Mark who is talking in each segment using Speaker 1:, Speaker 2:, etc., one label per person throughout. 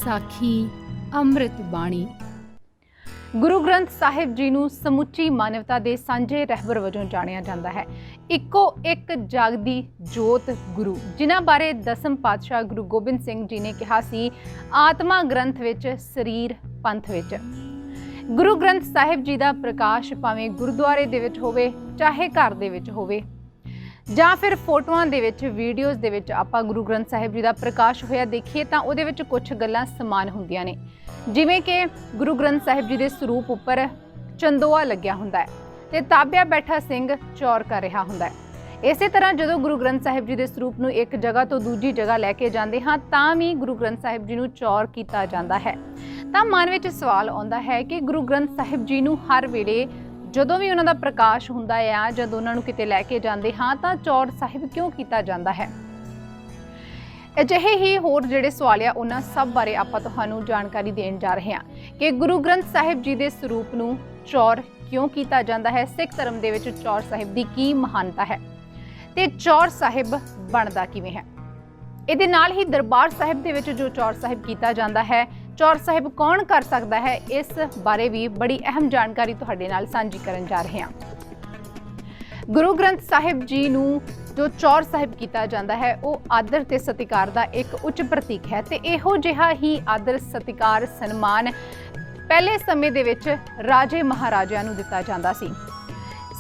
Speaker 1: ਵਿਸਾਖੀ ਅੰਮ੍ਰਿਤ ਬਾਣੀ।
Speaker 2: ਗੁਰੂ ਗ੍ਰੰਥ ਸਾਹਿਬ ਜੀ ਨੂੰ ਸਮੁੱਚੀ ਮਾਨਵਤਾ ਦੇ ਸਾਂਝੇ ਰਹਿਬਰ ਵਜੋਂ ਜਾਣਿਆ ਜਾਂਦਾ ਹੈ। ਇੱਕੋ ਇੱਕ ਜਾਗਦੀ ਜੋਤ ਗੁਰੂ, ਜਿਨ੍ਹਾਂ ਬਾਰੇ ਦਸਮ ਪਾਤਸ਼ਾਹ ਗੁਰੂ ਗੋਬਿੰਦ ਸਿੰਘ ਜੀ ਨੇ ਕਿਹਾ ਸੀ, ਆਤਮਾ ਗ੍ਰੰਥ ਵਿੱਚ, ਸਰੀਰ ਪੰਥ ਵਿੱਚ। ਗੁਰੂ ਗ੍ਰੰਥ ਸਾਹਿਬ ਜੀ ਦਾ ਪ੍ਰਕਾਸ਼ ਭਾਵੇਂ ਗੁਰਦੁਆਰੇ ਦੇ ਵਿੱਚ ਹੋਵੇ, ਚਾਹੇ ਘਰ ਦੇ ਵਿੱਚ ਹੋਵੇ, ਜਾਂ ਫਿਰ ਫੋਟੋਆਂ ਦੇ ਵਿੱਚ, ਵੀਡੀਓਜ਼ ਦੇ ਵਿੱਚ ਆਪਾਂ ਗੁਰੂ ਗ੍ਰੰਥ ਸਾਹਿਬ ਜੀ ਦਾ ਪ੍ਰਕਾਸ਼ ਹੋਇਆ ਦੇਖੀਏ ਤਾਂ ਉਹਦੇ ਵਿੱਚ ਕੁਝ ਗੱਲਾਂ ਸਮਾਨ ਹੁੰਦੀਆਂ ਨੇ। ਜਿਵੇਂ ਕਿ ਗੁਰੂ ਗ੍ਰੰਥ ਸਾਹਿਬ ਜੀ ਦੇ ਸਰੂਪ ਉੱਪਰ ਚੰਦੋਆ ਲੱਗਿਆ ਹੁੰਦਾ ਹੈ ਤੇ ਤਾਬਿਆ ਬੈਠਾ ਸਿੰਘ ਚੌਰ ਕਰ ਰਿਹਾ ਹੁੰਦਾ ਹੈ। ਇਸੇ ਤਰ੍ਹਾਂ ਜਦੋਂ ਗੁਰੂ ਗ੍ਰੰਥ ਸਾਹਿਬ ਜੀ ਦੇ ਸਰੂਪ ਨੂੰ ਇੱਕ ਜਗ੍ਹਾ ਤੋਂ ਦੂਜੀ ਜਗ੍ਹਾ ਲੈ ਕੇ ਜਾਂਦੇ ਹਾਂ ਤਾਂ ਵੀ ਗੁਰੂ ਗ੍ਰੰਥ ਸਾਹਿਬ ਜੀ ਨੂੰ ਚੌਰ ਕੀਤਾ ਜਾਂਦਾ ਹੈ। ਤਾਂ ਮਨ ਵਿੱਚ ਸਵਾਲ ਆਉਂਦਾ ਹੈ ਕਿ ਗੁਰੂ ਗ੍ਰੰਥ ਸਾਹਿਬ ਜੀ ਨੂੰ ਹਰ ਵੇਲੇ ਜਦੋਂ ਵੀ ਉਹਨਾਂ ਦਾ ਪ੍ਰਕਾਸ਼ ਹੁੰਦਾ ਹੈ, ਜਦੋਂ ਉਹਨਾਂ ਨੂੰ ਕਿਤੇ ਲੈ ਕੇ ਜਾਂਦੇ ਹਾਂ ਤਾਂ ਚੌਰ ਸਾਹਿਬ ਕਿਉਂ ਕੀਤਾ ਜਾਂਦਾ ਹੈ। ਅਜਿਹੇ ਹੀ ਹੋਰ ਜਿਹੜੇ ਸਵਾਲ ਆ ਉਹਨਾਂ ਸਭ ਬਾਰੇ ਆਪਾਂ ਤੁਹਾਨੂੰ ਜਾਣਕਾਰੀ ਦੇਣ ਜਾ ਰਹੇ ਹਾਂ ਕਿ ਗੁਰੂ ਗ੍ਰੰਥ ਸਾਹਿਬ ਜੀ ਦੇ ਸਰੂਪ ਨੂੰ ਚੌਰ ਕਿਉਂ ਕੀਤਾ ਜਾਂਦਾ ਹੈ, ਸਿੱਖ ਧਰਮ ਦੇ ਵਿੱਚ ਚੌਰ ਸਾਹਿਬ ਦੀ ਕੀ ਮਹਾਨਤਾ ਹੈ ਤੇ ਚੌਰ ਸਾਹਿਬ ਬਣਦਾ ਕਿਵੇਂ ਹੈ। ਇਹਦੇ ਨਾਲ ਹੀ ਦਰਬਾਰ ਸਾਹਿਬ ਦੇ ਵਿੱਚ ਜੋ ਚੌਰ ਸਾਹਿਬ ਕੀਤਾ ਜਾਂਦਾ ਹੈ, ਚੌਰ ਸਾਹਿਬ ਕੌਣ ਕਰ ਸਕਦਾ ਹੈ, ਇਸ ਬਾਰੇ ਵੀ ਬੜੀ ਅਹਿਮ ਜਾਣਕਾਰੀ ਤੁਹਾਡੇ ਨਾਲ ਸਾਂਝੀ ਕਰਨ ਜਾ ਰਹੇ ਹਾਂ। ਗੁਰੂ ਗ੍ਰੰਥ ਸਾਹਿਬ ਜੀ ਨੂੰ ਜੋ ਚੌਰ ਸਾਹਿਬ ਕੀਤਾ ਜਾਂਦਾ ਹੈ ਉਹ ਆਦਰ ਤੇ ਸਤਿਕਾਰ ਦਾ ਇੱਕ ਉੱਚ ਪ੍ਰਤੀਕ ਹੈ ਤੇ ਇਹੋ ਜਿਹਾ ਹੀ ਆਦਰ, ਸਤਿਕਾਰ, ਸਨਮਾਨ ਪਹਿਲੇ ਸਮੇਂ ਦੇ ਵਿੱਚ ਰਾਜੇ ਮਹਾਰਾਜਿਆਂ ਨੂੰ ਦਿੱਤਾ ਜਾਂਦਾ ਸੀ।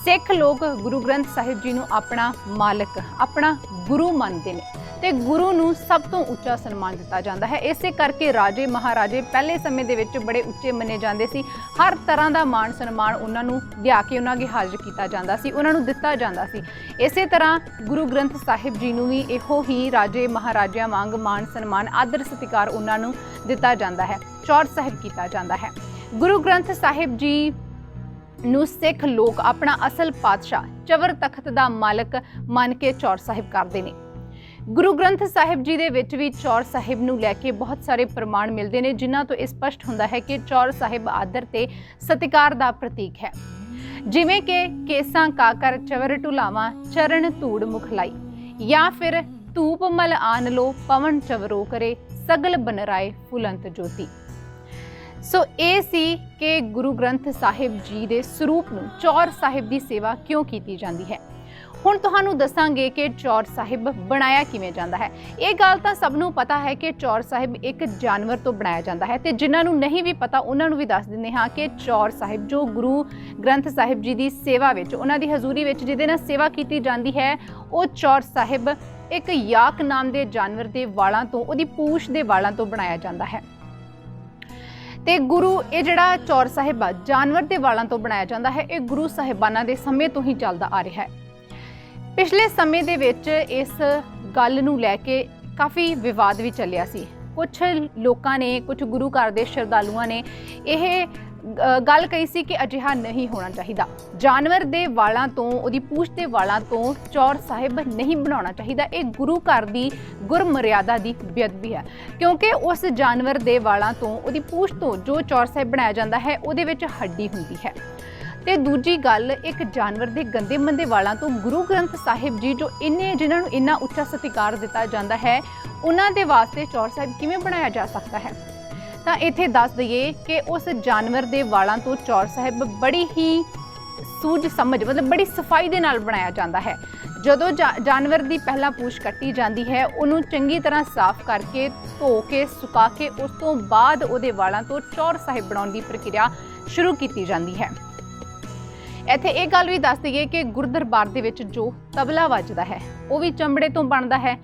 Speaker 2: ਸਿੱਖ ਲੋਕ ਗੁਰੂ ਗ੍ਰੰਥ ਸਾਹਿਬ ਜੀ ਨੂੰ ਆਪਣਾ ਮਾਲਕ, ਆਪਣਾ ਗੁਰੂ ਮੰਨਦੇ ਨੇ ਤੇ ਗੁਰੂ ਨੂੰ ਸਭ ਤੋਂ ਉੱਚਾ ਸਨਮਾਨ ਦਿੱਤਾ ਜਾਂਦਾ ਹੈ। ਇਸੇ ਕਰਕੇ ਰਾਜੇ ਮਹਾਰਾਜੇ ਪਹਿਲੇ ਸਮੇਂ ਦੇ ਵਿੱਚ ਬੜੇ ਉੱਚੇ ਮੰਨੇ ਜਾਂਦੇ ਸੀ। ਹਰ ਤਰ੍ਹਾਂ ਦਾ ਮਾਣ ਸਨਮਾਨ ਉਹਨਾਂ ਨੂੰ ਲਿਆ ਕੇ ਉਹਨਾਂ ਅੱਗੇ ਹਾਜ਼ਰ ਕੀਤਾ ਜਾਂਦਾ ਸੀ, ਉਹਨਾਂ ਨੂੰ ਦਿੱਤਾ ਜਾਂਦਾ ਸੀ। ਇਸੇ ਤਰ੍ਹਾਂ ਗੁਰੂ ਗ੍ਰੰਥ ਸਾਹਿਬ ਜੀ ਨੂੰ ਵੀ ਇਹੋ ਹੀ ਰਾਜੇ ਮਹਾਰਾਜਿਆਂ ਵਾਂਗ ਮਾਣ ਸਨਮਾਨ, ਆਦਰ ਸਤਿਕਾਰ ਉਹਨਾਂ ਨੂੰ ਦਿੱਤਾ ਜਾਂਦਾ ਹੈ, ਚੌਰ ਸਾਹਿਬ ਕੀਤਾ ਜਾਂਦਾ ਹੈ। ਗੁਰੂ ਗ੍ਰੰਥ ਸਾਹਿਬ ਜੀ ਨੂੰ ਸਿੱਖ ਲੋਕ ਆਪਣਾ ਅਸਲ ਪਾਤਸ਼ਾਹ, ਚਵਰ ਤਖਤ ਦਾ ਮਾਲਕ ਮੰਨ ਕੇ ਚੌਰ ਸਾਹਿਬ ਕਰਦੇ ਨੇ। ਗੁਰੂ ਗ੍ਰੰਥ ਸਾਹਿਬ ਜੀ ਦੇ ਵਿੱਚ ਵੀ ਚੌਰ ਸਾਹਿਬ ਨੂੰ ਲੈ ਕੇ ਬਹੁਤ ਸਾਰੇ ਪ੍ਰਮਾਣ ਮਿਲਦੇ ਨੇ, ਜਿਨ੍ਹਾਂ ਤੋਂ ਇਹ ਸਪਸ਼ਟ ਹੁੰਦਾ ਹੈ ਕਿ ਚੌਰ ਸਾਹਿਬ ਆਦਰ ਤੇ ਸਤਿਕਾਰ ਦਾ ਪ੍ਰਤੀਕ ਹੈ। ਜਿਵੇਂ ਕਿ ਕੇਸਾਂ ਕਾਕਰ ਚਵਰ ਢੁਲਾਵਾਂ, ਚਰਨ ਧੂੜ ਮੁਖਲਾਈ, ਜਾਂ ਫਿਰ ਧੂਪ ਮਲ ਆਨ ਲੋ, ਪਵਨ ਚਵਰੋ ਕਰੇ, ਸਗਲ ਬਨਰਾਏ ਫੁਲੰਤ ਜੋਤੀ। ਸੋ ਇਹ ਸੀ ਕਿ ਗੁਰੂ ਗ੍ਰੰਥ ਸਾਹਿਬ ਜੀ ਦੇ ਸਰੂਪ ਨੂੰ, ਚੌਰ ਸਾਹਿਬ ਦੀ ਸੇਵਾ ਕਿਉਂ ਕੀਤੀ ਜਾਂਦੀ ਹੈ। ਹੁਣ ਤੁਹਾਨੂੰ ਦੱਸਾਂਗੇ ਕਿ ਚੌਰ ਸਾਹਿਬ ਬਣਾਇਆ ਕਿਵੇਂ ਜਾਂਦਾ ਹੈ। ਇਹ ਗੱਲ ਤਾਂ ਸਭ ਨੂੰ ਪਤਾ ਹੈ ਕਿ ਚੌਰ ਸਾਹਿਬ ਇੱਕ ਜਾਨਵਰ ਤੋਂ ਬਣਾਇਆ ਜਾਂਦਾ ਹੈ ਤੇ ਜਿਨ੍ਹਾਂ ਨੂੰ ਨਹੀਂ ਵੀ ਪਤਾ ਉਹਨਾਂ ਨੂੰ ਵੀ ਦੱਸ ਦਿੰਦੇ ਹਾਂ ਕਿ ਚੌਰ ਸਾਹਿਬ ਜੋ ਗੁਰੂ ਗ੍ਰੰਥ ਸਾਹਿਬ ਜੀ ਦੀ ਸੇਵਾ ਵਿੱਚ, ਉਹਨਾਂ ਦੀ ਹਜ਼ੂਰੀ ਵਿੱਚ ਜਿਹਦੇ ਨਾਲ ਸੇਵਾ ਕੀਤੀ ਜਾਂਦੀ ਹੈ, ਉਹ ਚੌਰ ਸਾਹਿਬ ਇੱਕ ਯਾਕ ਨਾਮ ਦੇ ਜਾਨਵਰ ਦੇ ਵਾਲਾਂ ਤੋਂ, ਉਹਦੀ ਪੂਛ ਦੇ ਵਾਲਾਂ ਤੋਂ ਬਣਾਇਆ ਜਾਂਦਾ ਹੈ। ਤੇ ਗੁਰੂ, ਇਹ ਜਿਹੜਾ ਚੌਰ ਸਾਹਿਬ ਆ ਜਾਨਵਰ ਦੇ ਵਾਲਾਂ ਤੋਂ ਬਣਾਇਆ ਜਾਂਦਾ ਹੈ, ਇਹ ਗੁਰੂ ਸਾਹਿਬਾਨਾਂ ਦੇ ਸਮੇਂ ਤੋਂ ਹੀ ਚੱਲਦਾ ਆ ਰਿਹਾ ਹੈ। ਪਿਛਲੇ ਸਮੇਂ ਦੇ ਵਿੱਚ ਇਸ ਗੱਲ ਨੂੰ ਲੈ ਕੇ ਕਾਫੀ ਵਿਵਾਦ ਵੀ ਚੱਲਿਆ ਸੀ। ਕੁਝ ਲੋਕਾਂ ਨੇ, ਕੁਝ ਗੁਰੂ ਘਰ ਦੇ ਸ਼ਰਧਾਲੂਆਂ ਨੇ ਇਹ ਗੱਲ ਕਹੀ ਸੀ ਕਿ ਅਜਿਹਾ ਨਹੀਂ ਹੋਣਾ ਚਾਹੀਦਾ। ਜਾਨਵਰ ਦੇ ਵਾਲਾਂ ਤੋਂ, ਉਹਦੀ ਪੂਛ ਦੇ ਵਾਲਾਂ ਤੋਂ ਚੌਰ ਸਾਹਿਬ ਨਹੀਂ ਬਣਾਉਣਾ ਚਾਹੀਦਾ। ਇਹ ਗੁਰੂ ਘਰ ਦੀ ਗੁਰਮਰਿਆਦਾ ਦੀ ਬੇਅਦਬੀ ਹੈ, ਕਿਉਂਕਿ ਉਸ ਜਾਨਵਰ ਦੇ ਵਾਲਾਂ ਤੋਂ, ਉਹਦੀ ਪੂਛ ਤੋਂ ਜੋ ਚੌਰ ਸਾਹਿਬ ਬਣਾਇਆ ਜਾਂਦਾ ਹੈ ਉਹਦੇ ਵਿੱਚ ਹੱਡੀ ਹੁੰਦੀ ਹੈ। ਤੇ ਦੂਜੀ ਗੱਲ, ਇੱਕ ਜਾਨਵਰ ਦੇ ਗੰਦੇ ਮੰਦੇ ਵਾਲਾਂ ਤੋਂ ਗੁਰੂ ਗ੍ਰੰਥ ਸਾਹਿਬ ਜੀ ਜੋ ਜਿਨ੍ਹਾਂ ਨੂੰ ਇੰਨਾ ਉੱਚਾ ਸਤਿਕਾਰ ਦਿੱਤਾ ਜਾਂਦਾ ਹੈ, ਉਹਨਾਂ ਦੇ ਵਾਸਤੇ ਚੌਰ ਸਾਹਿਬ ਕਿਵੇਂ ਬਣਾਇਆ ਜਾ ਸਕਦਾ ਹੈ। ਤਾਂ ਇੱਥੇ ਦੱਸ ਦਈਏ ਕਿ ਉਸ ਜਾਨਵਰ ਦੇ ਵਾਲਾਂ ਤੋਂ ਚੌਰ ਸਾਹਿਬ ਬੜੀ ਹੀ ਸੂਝ ਸਮਝ, ਮਤਲਬ ਬੜੀ ਸਫਾਈ ਦੇ ਨਾਲ ਬਣਾਇਆ ਜਾਂਦਾ ਹੈ। ਜਦੋਂ ਜਾਨਵਰ ਦੀ ਪਹਿਲਾਂ ਪੂਛ ਕੱਟੀ ਜਾਂਦੀ ਹੈ, ਉਹਨੂੰ ਚੰਗੀ ਤਰ੍ਹਾਂ ਸਾਫ਼ ਕਰਕੇ, ਧੋ ਕੇ, ਸੁਕਾ ਕੇ, ਉਸ ਤੋਂ ਬਾਅਦ ਉਹਦੇ ਵਾਲਾਂ ਤੋਂ ਚੌਰ ਸਾਹਿਬ ਬਣਾਉਣ ਦੀ ਪ੍ਰਕਿਰਿਆ ਸ਼ੁਰੂ ਕੀਤੀ ਜਾਂਦੀ ਹੈ। ਇੱਥੇ ਇਹ ਗੱਲ ਵੀ ਦੱਸ ਦਈਏ ਕਿ ਗੁਰਦਰਬਾਰ ਦੇ ਵਿੱਚ ਜੋ ਤਬਲਾ ਵੱਜਦਾ ਹੈ ਉਹ ਵੀ ਚਮੜੇ ਤੋਂ ਬਣਦਾ ਹੈ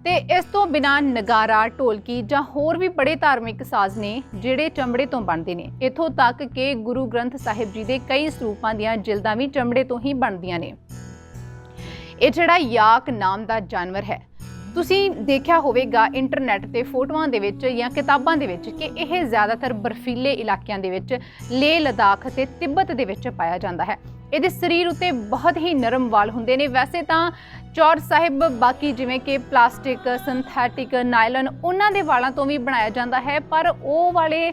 Speaker 2: ਤੇ ਇਸ ਤੋਂ ਬਿਨਾਂ ਨਗਾਰਾ, ਢੋਲਕੀ ਜਾਂ ਹੋਰ ਵੀ ਬੜੇ ਧਾਰਮਿਕ ਸਾਜ਼ ਨੇ ਜਿਹੜੇ ਚਮੜੇ ਤੋਂ ਬਣਦੇ ਨੇ। ਇੱਥੋਂ ਤੱਕ ਕਿ ਗੁਰੂ ਗ੍ਰੰਥ ਸਾਹਿਬ ਜੀ ਦੇ ਕਈ ਸਰੂਪਾਂ ਦੀਆਂ ਜਿਲਦਾਂ ਵੀ ਚਮੜੇ ਤੋਂ ਹੀ ਬਣਦੀਆਂ ਨੇ। ਇਹ ਜਿਹੜਾ ਯਾਕ ਨਾਮ ਦਾ ਜਾਨਵਰ ਹੈ, ਤੁਸੀਂ ਦੇਖਿਆ ਹੋਵੇਗਾ ਇੰਟਰਨੈਟ ਤੇ ਫੋਟੋਆਂ ਦੇ ਵਿੱਚ ਜਾਂ ਕਿਤਾਬਾਂ ਦੇ ਵਿੱਚ ਕਿ ਇਹ ਜ਼ਿਆਦਾਤਰ ਬਰਫੀਲੇ ਇਲਾਕਿਆਂ ਦੇ ਵਿੱਚ, ਲੇਹ ਲਦਾਖ ਤੇ ਤਿੱਬਤ ਦੇ ਵਿੱਚ ਪਾਇਆ ਜਾਂਦਾ ਹੈ। ਇਹਦੇ ਸਰੀਰ ਉੱਤੇ ਬਹੁਤ ਹੀ ਨਰਮ ਵਾਲ ਹੁੰਦੇ ਨੇ। ਵੈਸੇ ਤਾਂ ਚੌਰ ਸਾਹਿਬ ਬਾਕੀ ਜਿਵੇਂ ਕਿ ਪਲਾਸਟਿਕ, ਸਿੰਥੈਟਿਕ, ਨਾਇਲਨ, ਉਹਨਾਂ ਦੇ ਵਾਲਾਂ ਤੋਂ ਵੀ ਬਣਾਇਆ ਜਾਂਦਾ ਹੈ, ਪਰ ਉਹ ਵਾਲੇ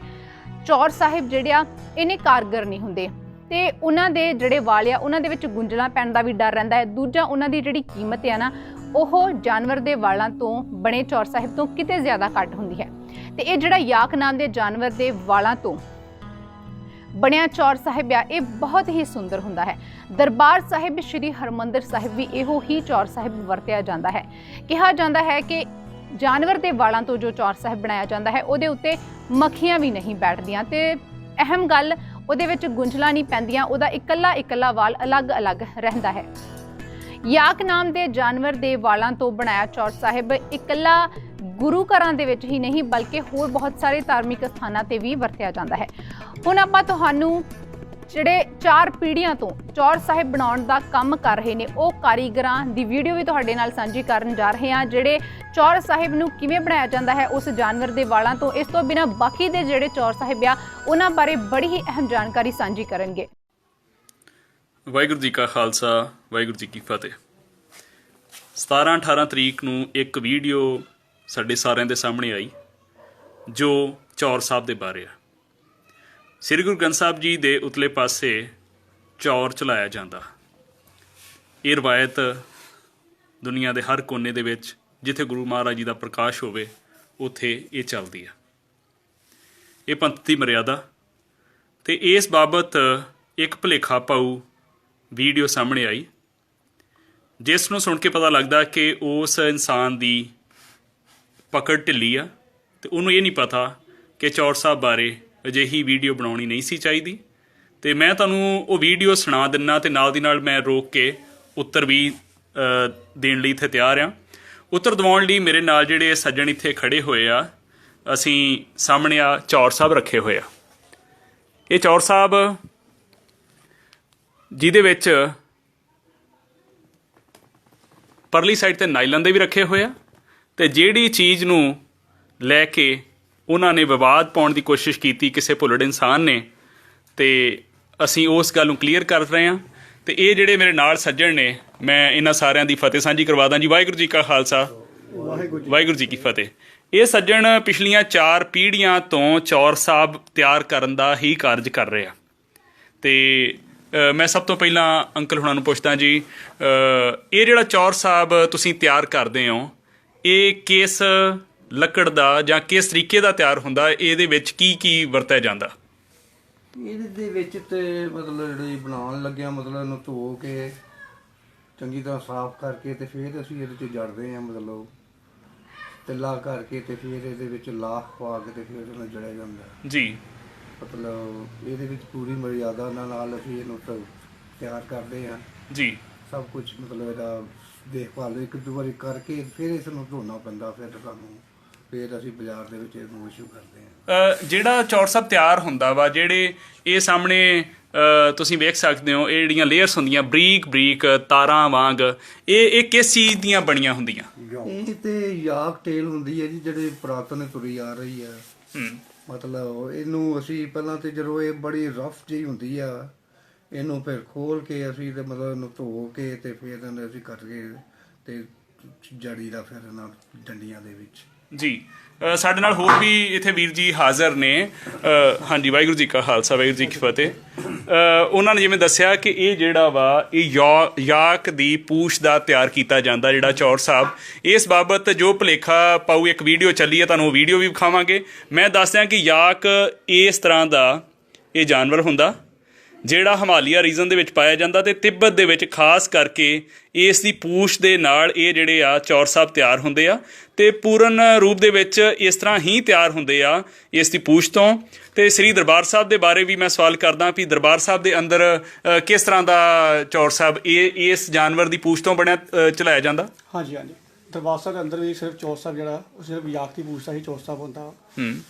Speaker 2: ਚੌਰ ਸਾਹਿਬ ਜਿਹੜੇ ਆ ਇਹਨੇ ਕਾਰਗਰ ਨਹੀਂ ਹੁੰਦੇ ਤੇ ਉਹਨਾਂ ਦੇ ਜਿਹੜੇ ਵਾਲ ਆ ਉਹਨਾਂ ਦੇ ਵਿੱਚ ਗੁੰਝਲਾਂ ਪੈਣ ਦਾ ਵੀ ਡਰ ਰਹਿੰਦਾ ਹੈ। ਦੂਜਾ, ਉਹਨਾਂ ਦੀ ਜਿਹੜੀ ਕੀਮਤ ਆ ਨਾ, ਉਹ ਜਾਨਵਰ ਦੇ ਵਾਲਾਂ ਤੋਂ ਬਣੇ ਚੌਰ ਸਾਹਿਬ ਤੋਂ ਕਿਤੇ ਜ਼ਿਆਦਾ ਘੱਟ ਹੁੰਦੀ ਹੈ। ਤੇ ਇਹ ਜਿਹੜਾ ਯਾਕ ਨਾਮ ਦੇ ਜਾਨਵਰ ਦੇ ਵਾਲਾਂ ਤੋਂ ਬਣਿਆ ਚੌਰ ਸਾਹਿਬ ਆ, ਇਹ ਬਹੁਤ ਹੀ ਸੁੰਦਰ ਹੁੰਦਾ ਹੈ। ਦਰਬਾਰ ਸਾਹਿਬ ਸ਼੍ਰੀ ਹਰਮੰਦਰ ਸਾਹਿਬ ਵੀ ਇਹੋ ਹੀ ਚੌਰ ਸਾਹਿਬ ਵਰਤਿਆ ਜਾਂਦਾ ਹੈ। ਕਿਹਾ ਜਾਂਦਾ ਹੈ ਕਿ ਜਾਨਵਰ ਦੇ ਵਾਲਾਂ ਤੋਂ ਜੋ ਚੌਰ ਸਾਹਿਬ ਬਣਾਇਆ ਜਾਂਦਾ ਹੈ ਉਹਦੇ ਉੱਤੇ ਮੱਖੀਆਂ ਵੀ ਨਹੀਂ ਬੈਠਦੀਆਂ ਤੇ ਅਹਿਮ ਗੱਲ ਉਹਦੇ ਵਿੱਚ ਗੁੰਝਲਾਂ ਨਹੀਂ ਪੈਂਦੀਆਂ, ਉਹਦਾ ਇਕੱਲਾ ਵਾਲ ਅਲੱਗ-ਅਲੱਗ ਰਹਿੰਦਾ ਹੈ। ਯਾਕ ਨਾਮ ਦੇ ਜਾਨਵਰ ਦੇ ਵਾਲਾਂ ਤੋਂ ਬਣਾਇਆ ਚੌਰ ਸਾਹਿਬ ਇਕੱਲਾ ਗੁਰੂ ਘਰਾਂ ਦੇ ਵਿੱਚ ਹੀ ਨਹੀਂ ਬਲਕਿ ਹੋਰ ਬਹੁਤ ਸਾਰੇ ਧਾਰਮਿਕ ਸਥਾਨਾਂ ਤੇ ਵੀ ਵਰਤਿਆ ਜਾਂਦਾ ਹੈ। ਹੁਣ ਆਪਾਂ ਤੁਹਾਨੂੰ ਜਿਹੜੇ 4 ਪੀੜ੍ਹੀਆਂ ਤੋਂ ਚੌਰ ਸਾਹਿਬ ਬਣਾਉਣ ਦਾ ਕੰਮ ਕਰ ਰਹੇ ਨੇ ਉਹ ਕਾਰੀਗਰਾਂ ਦੀ ਵੀਡੀਓ ਵੀ ਤੁਹਾਡੇ ਨਾਲ ਸਾਂਝੀ ਕਰਨ ਜਾ ਰਹੇ ਹਾਂ, ਜਿਹੜੇ ਚੌਰ ਸਾਹਿਬ ਨੂੰ ਕਿਵੇਂ ਬਣਾਇਆ ਜਾਂਦਾ ਹੈ ਉਸ ਜਾਨਵਰ ਦੇ ਵਾਲਾਂ ਤੋਂ। ਇਸ ਤੋਂ ਬਿਨਾਂ ਬਾਕੀ ਦੇ ਜਿਹੜੇ ਚੌਰ ਸਾਹਿਬ ਆ ਉਹਨਾਂ ਬਾਰੇ ਬੜੀ ਹੀ ਅਹਿਮ ਜਾਣਕਾਰੀ ਸਾਂਝੀ ਕਰਨਗੇ।
Speaker 3: ਵਾਹਿਗੁਰੂ ਜੀ ਕਾ ਖਾਲਸਾ, ਵਾਹਿਗੁਰੂ ਜੀ ਕੀ ਫਤਿਹ। 17-18 ਤਰੀਕ ਨੂੰ ਇੱਕ ਵੀਡੀਓ ਸਾਡੇ ਸਾਰਿਆਂ ਦੇ ਸਾਹਮਣੇ ਆਈ ਜੋ ਚੌਰ ਸਾਹਿਬ ਦੇ ਬਾਰੇ ਆ। ਸ੍ਰੀ ਗੁਰੂ ਗ੍ਰੰਥ ਸਾਹਿਬ ਜੀ ਦੇ ਉਤਲੇ ਪਾਸੇ ਚੌਰ ਚਲਾਇਆ ਜਾਂਦਾ। ਇਹ ਰਵਾਇਤ ਦੁਨੀਆ ਦੇ ਹਰ ਕੋਨੇ ਦੇ ਵਿੱਚ ਜਿੱਥੇ ਗੁਰੂ ਮਹਾਰਾਜ ਜੀ ਦਾ ਪ੍ਰਕਾਸ਼ ਹੋਵੇ ਉੱਥੇ ਇਹ ਚੱਲਦੀ ਆ। ਇਹ ਪੰਥ ਦੀ ਮਰਿਆਦਾ ਤੇ ਇਸ ਬਾਬਤ ਇੱਕ ਭੁਲੇਖਾ ਪਾਊ ਵੀਡੀਓ ਸਾਹਮਣੇ ਆਈ ਜਿਸ ਨੂੰ ਸੁਣ ਕੇ ਪਤਾ ਲੱਗਦਾ ਕਿ ਉਸ ਇਨਸਾਨ ਦੀ ਪਕੜ ਢਿੱਲੀ ਆ ਤੇ ਉਹਨੂੰ ਇਹ ਨਹੀਂ ਪਤਾ ਕਿ ਚੌਰ ਸਾਹਿਬ ਬਾਰੇ ਅਜਿਹੀ ਵੀਡੀਓ ਬਣਾਉਣੀ ਨਹੀਂ ਸੀ ਚਾਹੀਦੀ। ਤੇ ਮੈਂ ਤੁਹਾਨੂੰ ਉਹ ਵੀਡੀਓ ਸੁਣਾ ਦਿੰਨਾ ਤੇ ਨਾਲ ਦੀ ਨਾਲ ਮੈਂ ਰੋਕ ਕੇ ਉੱਤਰ ਵੀ ਦੇਣ ਲਈ ਇੱਥੇ ਤਿਆਰ ਆ। ਉੱਤਰ ਦਿਵਾਉਣ ਲਈ ਮੇਰੇ ਨਾਲ ਜਿਹੜੇ ਸੱਜਣ ਇੱਥੇ ਖੜੇ ਹੋਏ ਆ, ਅਸੀਂ ਸਾਹਮਣੇ ਆ ਚੌਰ ਸਾਹਿਬ ਰੱਖੇ ਹੋਏ ਆ। ਇਹ ਚੌਰ ਸਾਹਿਬ ਜਿਹਦੇ ਵਿੱਚ ਪਰਲੀ ਸਾਈਡ ਤੇ ਨਾਈਲਨ ਦੇ ਵੀ ਰੱਖੇ ਹੋਏ ਆ ਤੇ ਜਿਹੜੀ ਚੀਜ਼ ਨੂੰ ਲੈ ਕੇ ਉਹਨਾਂ ਨੇ ਵਿਵਾਦ ਪਾਉਣ ਦੀ ਕੋਸ਼ਿਸ਼ ਕੀਤੀ ਕਿਸੇ ਭੁੱਲੜ ਇਨਸਾਨ ਨੇ, ਤੇ ਅਸੀਂ ਉਸ ਗੱਲ ਨੂੰ ਕਲੀਅਰ ਕਰ ਰਹੇ ਹਾਂ। ਤੇ ਇਹ ਜਿਹੜੇ ਮੇਰੇ ਨਾਲ ਸੱਜਣ ਨੇ, ਮੈਂ ਇਹਨਾਂ ਸਾਰਿਆਂ ਦੀ ਫਤਿਹ ਸਾਂਝੀ ਕਰਵਾ ਦਾਂ ਜੀ। ਵਾਹਿਗੁਰੂ ਜੀ ਕਾ ਖਾਲਸਾ, ਵਾਹਿਗੁਰੂ ਜੀ ਕੀ ਫਤਿਹ। ਇਹ ਸੱਜਣ ਪਿਛਲੀਆਂ 4 ਪੀੜ੍ਹੀਆਂ ਤੋਂ ਚੌਰ ਸਾਹਿਬ ਤਿਆਰ ਕਰਨ ਦਾ ਹੀ ਕਾਰਜ ਕਰ ਰਹੇ ਆ। ਤੇ ਮੈਂ ਸਭ ਤੋਂ ਪਹਿਲਾਂ ਅੰਕਲ ਹੁਣਾਂ ਨੂੰ ਪੁੱਛਦਾ ਜੀ, ਇਹ ਜਿਹੜਾ ਚੌਰ ਸਾਹਿਬ ਤੁਸੀਂ ਤਿਆਰ ਕਰਦੇ ਹੋ ਇਹ ਕਿਸ ਲੱਕੜ ਦਾ ਜਾਂ ਕਿਸ ਤਰੀਕੇ ਦਾ ਤਿਆਰ ਹੁੰਦਾ? ਇਹਦੇ ਵਿੱਚ ਕੀ ਵਰਤਿਆ ਜਾਂਦਾ?
Speaker 4: ਇਹਦੇ ਵਿੱਚ ਤੇ ਮਤਲਬ ਜਿਹੜੀ ਬਣਾਉਣ ਲੱਗਿਆ ਮਤਲਬ ਇਹਨੂੰ ਧੋ ਕੇ ਚੰਗੀ ਤਰ੍ਹਾਂ ਸਾਫ਼ ਕਰਕੇ ਤੇ ਫਿਰ ਅਸੀਂ ਇਹਦੇ 'ਚ ਜੜਦੇ ਹਾਂ, ਮਤਲਬ ਤਿੱਲਾ ਕਰਕੇ ਤੇ ਫਿਰ ਇਹਦੇ ਵਿੱਚ ਲਾਖ ਪਾ ਕੇ ਤੇ ਫਿਰ ਇਹਨੂੰ ਜੜਿਆ ਜਾਂਦਾ
Speaker 3: ਜੀ।
Speaker 4: ਮਤਲਬ ਇਹਦੇ ਵਿੱਚ ਪੂਰੀ ਮਰਿਆਦਾ ਨਾਲ ਅਸੀਂ ਇਹਨੂੰ ਤਿਆਰ ਕਰਦੇ ਹਾਂ
Speaker 3: ਜੀ।
Speaker 4: ਸਭ ਕੁਝ ਮਤਲਬ ਇਹਦਾ ਦੇਖਭਾਲ ਇੱਕ ਦੋ ਵਾਰੀ ਕਰਕੇ ਫਿਰ ਇਸ ਨੂੰ ਧੋਣਾ ਪੈਂਦਾ, ਫਿਰ ਅਸੀਂ ਬਾਜ਼ਾਰ ਦੇ ਵਿੱਚ ਇਹਨੂੰ ਇਸ਼ੂ ਕਰਦੇ ਹਾਂ।
Speaker 3: ਜਿਹੜਾ ਚੌਰ ਸਾਹਿਬ ਤਿਆਰ ਹੁੰਦਾ ਵਾ, ਜਿਹੜੇ ਇਹ ਸਾਹਮਣੇ ਤੁਸੀਂ ਵੇਖ ਸਕਦੇ ਹੋ, ਇਹ ਜਿਹੜੀਆਂ ਲੇਅਰਸ ਹੁੰਦੀਆਂ ਬਰੀਕ ਤਾਰਾਂ ਵਾਂਗ, ਇਹ ਕਿਸ ਚੀਜ਼ ਦੀਆਂ ਬਣੀਆਂ ਹੁੰਦੀਆਂ?
Speaker 4: ਇਹ ਤੇ ਯਾਕ ਟੇਲ ਹੁੰਦੀ ਹੈ ਜੀ, ਜਿਹੜੇ ਪੁਰਾਤਨ ਤੁਰੀ ਆ ਰਹੀ ਹੈ। ਮਤਲਬ ਇਹਨੂੰ ਅਸੀਂ ਪਹਿਲਾਂ ਤੇ ਜਦੋਂ ਇਹ ਬੜੀ ਰਫ ਜਿਹੀ ਹੁੰਦੀ ਆ ਇਹਨੂੰ ਫਿਰ ਖੋਲ ਕੇ ਅਸੀਂ ਤੇ ਮਤਲਬ ਇਹਨੂੰ ਧੋ ਕੇ ਤੇ ਫਿਰ ਇਹਨੂੰ ਅਸੀਂ ਕੱਟ ਕੇ ਤੇ ਜੜੀ ਦਾ ਫਿਰ ਇਹਨਾਂ ਡੰਡੀਆਂ ਦੇ ਵਿੱਚ। ਜੀ।
Speaker 3: ਸਾਡੇ ਨਾਲ ਹੋਰ ਵੀ ਇੱਥੇ ਵੀਰ ਜੀ ਹਾਜ਼ਰ ਨੇ। ਹਾਂਜੀ, ਵਾਹਿਗੁਰੂ ਜੀ ਕਾ ਖਾਲਸਾ, ਵਾਹਿਗੁਰੂ ਜੀ ਕੀ ਫਤਿਹ। ਉਹਨਾਂ ਨੇ ਜਿਵੇਂ ਦੱਸਿਆ ਕਿ ਇਹ ਜਿਹੜਾ ਵਾ ਇਹ ਯਾਕ ਦੀ ਪੂਛ ਦਾ ਤਿਆਰ ਕੀਤਾ ਜਾਂਦਾ ਜਿਹੜਾ ਚੌਰ ਸਾਹਿਬ। ਇਸ ਬਾਬਤ ਜੋ ਭੁਲੇਖਾ ਪਾਊ ਇੱਕ ਵੀਡੀਓ ਚੱਲੀ ਹੈ, ਤੁਹਾਨੂੰ ਉਹ ਵੀਡੀਓ ਵੀ ਵਿਖਾਵਾਂਗੇ। ਮੈਂ ਦੱਸ ਦਿਆਂ ਕਿ ਯਾਕ ਇਸ ਤਰ੍ਹਾਂ ਦਾ ਇਹ ਜਾਨਵਰ ਹੁੰਦਾ ਜਿਹੜਾ ਹਿਮਾਲਿਆ ਰੀਜਨ ਦੇ ਵਿੱਚ ਪਾਇਆ ਜਾਂਦਾ ਤੇ ਤਿੱਬਤ ਦੇ ਵਿੱਚ ਖਾਸ ਕਰਕੇ ਇਸ ਦੀ ਪੂਛ ਦੇ ਨਾਲ ਇਹ ਜਿਹੜੇ ਆ ਚੌਰ ਸਾਹਿਬ ਤਿਆਰ ਹੁੰਦੇ ਆ ਤੇ ਪੂਰਨ ਰੂਪ ਦੇ ਵਿੱਚ ਇਸ ਤਰ੍ਹਾਂ ਹੀ ਤਿਆਰ ਹੁੰਦੇ ਆ ਇਸ ਦੀ ਪੂਛ ਤੋਂ। ਤੇ ਸ੍ਰੀ ਦਰਬਾਰ ਸਾਹਿਬ ਦੇ ਬਾਰੇ ਵੀ ਮੈਂ ਸਵਾਲ ਕਰਦਾ ਵੀ ਦਰਬਾਰ ਸਾਹਿਬ ਦੇ ਅੰਦਰ ਕਿਸ ਤਰ੍ਹਾਂ ਦਾ ਚੌਰ ਸਾਹਿਬ ਇਸ ਜਾਨਵਰ ਦੀ ਪੂਛ ਤੋਂ ਬਣਿਆ ਚਲਾਇਆ ਜਾਂਦਾ?
Speaker 5: ਹਾਂਜੀ, ਦਰਬਾਰ ਸਾਹਿਬ ਦੇ ਅੰਦਰ ਵੀ ਸਿਰਫ ਚੌਰ ਸਾਹਿਬ ਜਿਹੜਾ ਉਹ ਸਿਰਫ ਯਾਕ ਦੀ ਪੂਛ ਦਾ ਹੀ ਚੌਰ ਸਾਹਿਬ ਹੁੰਦਾ।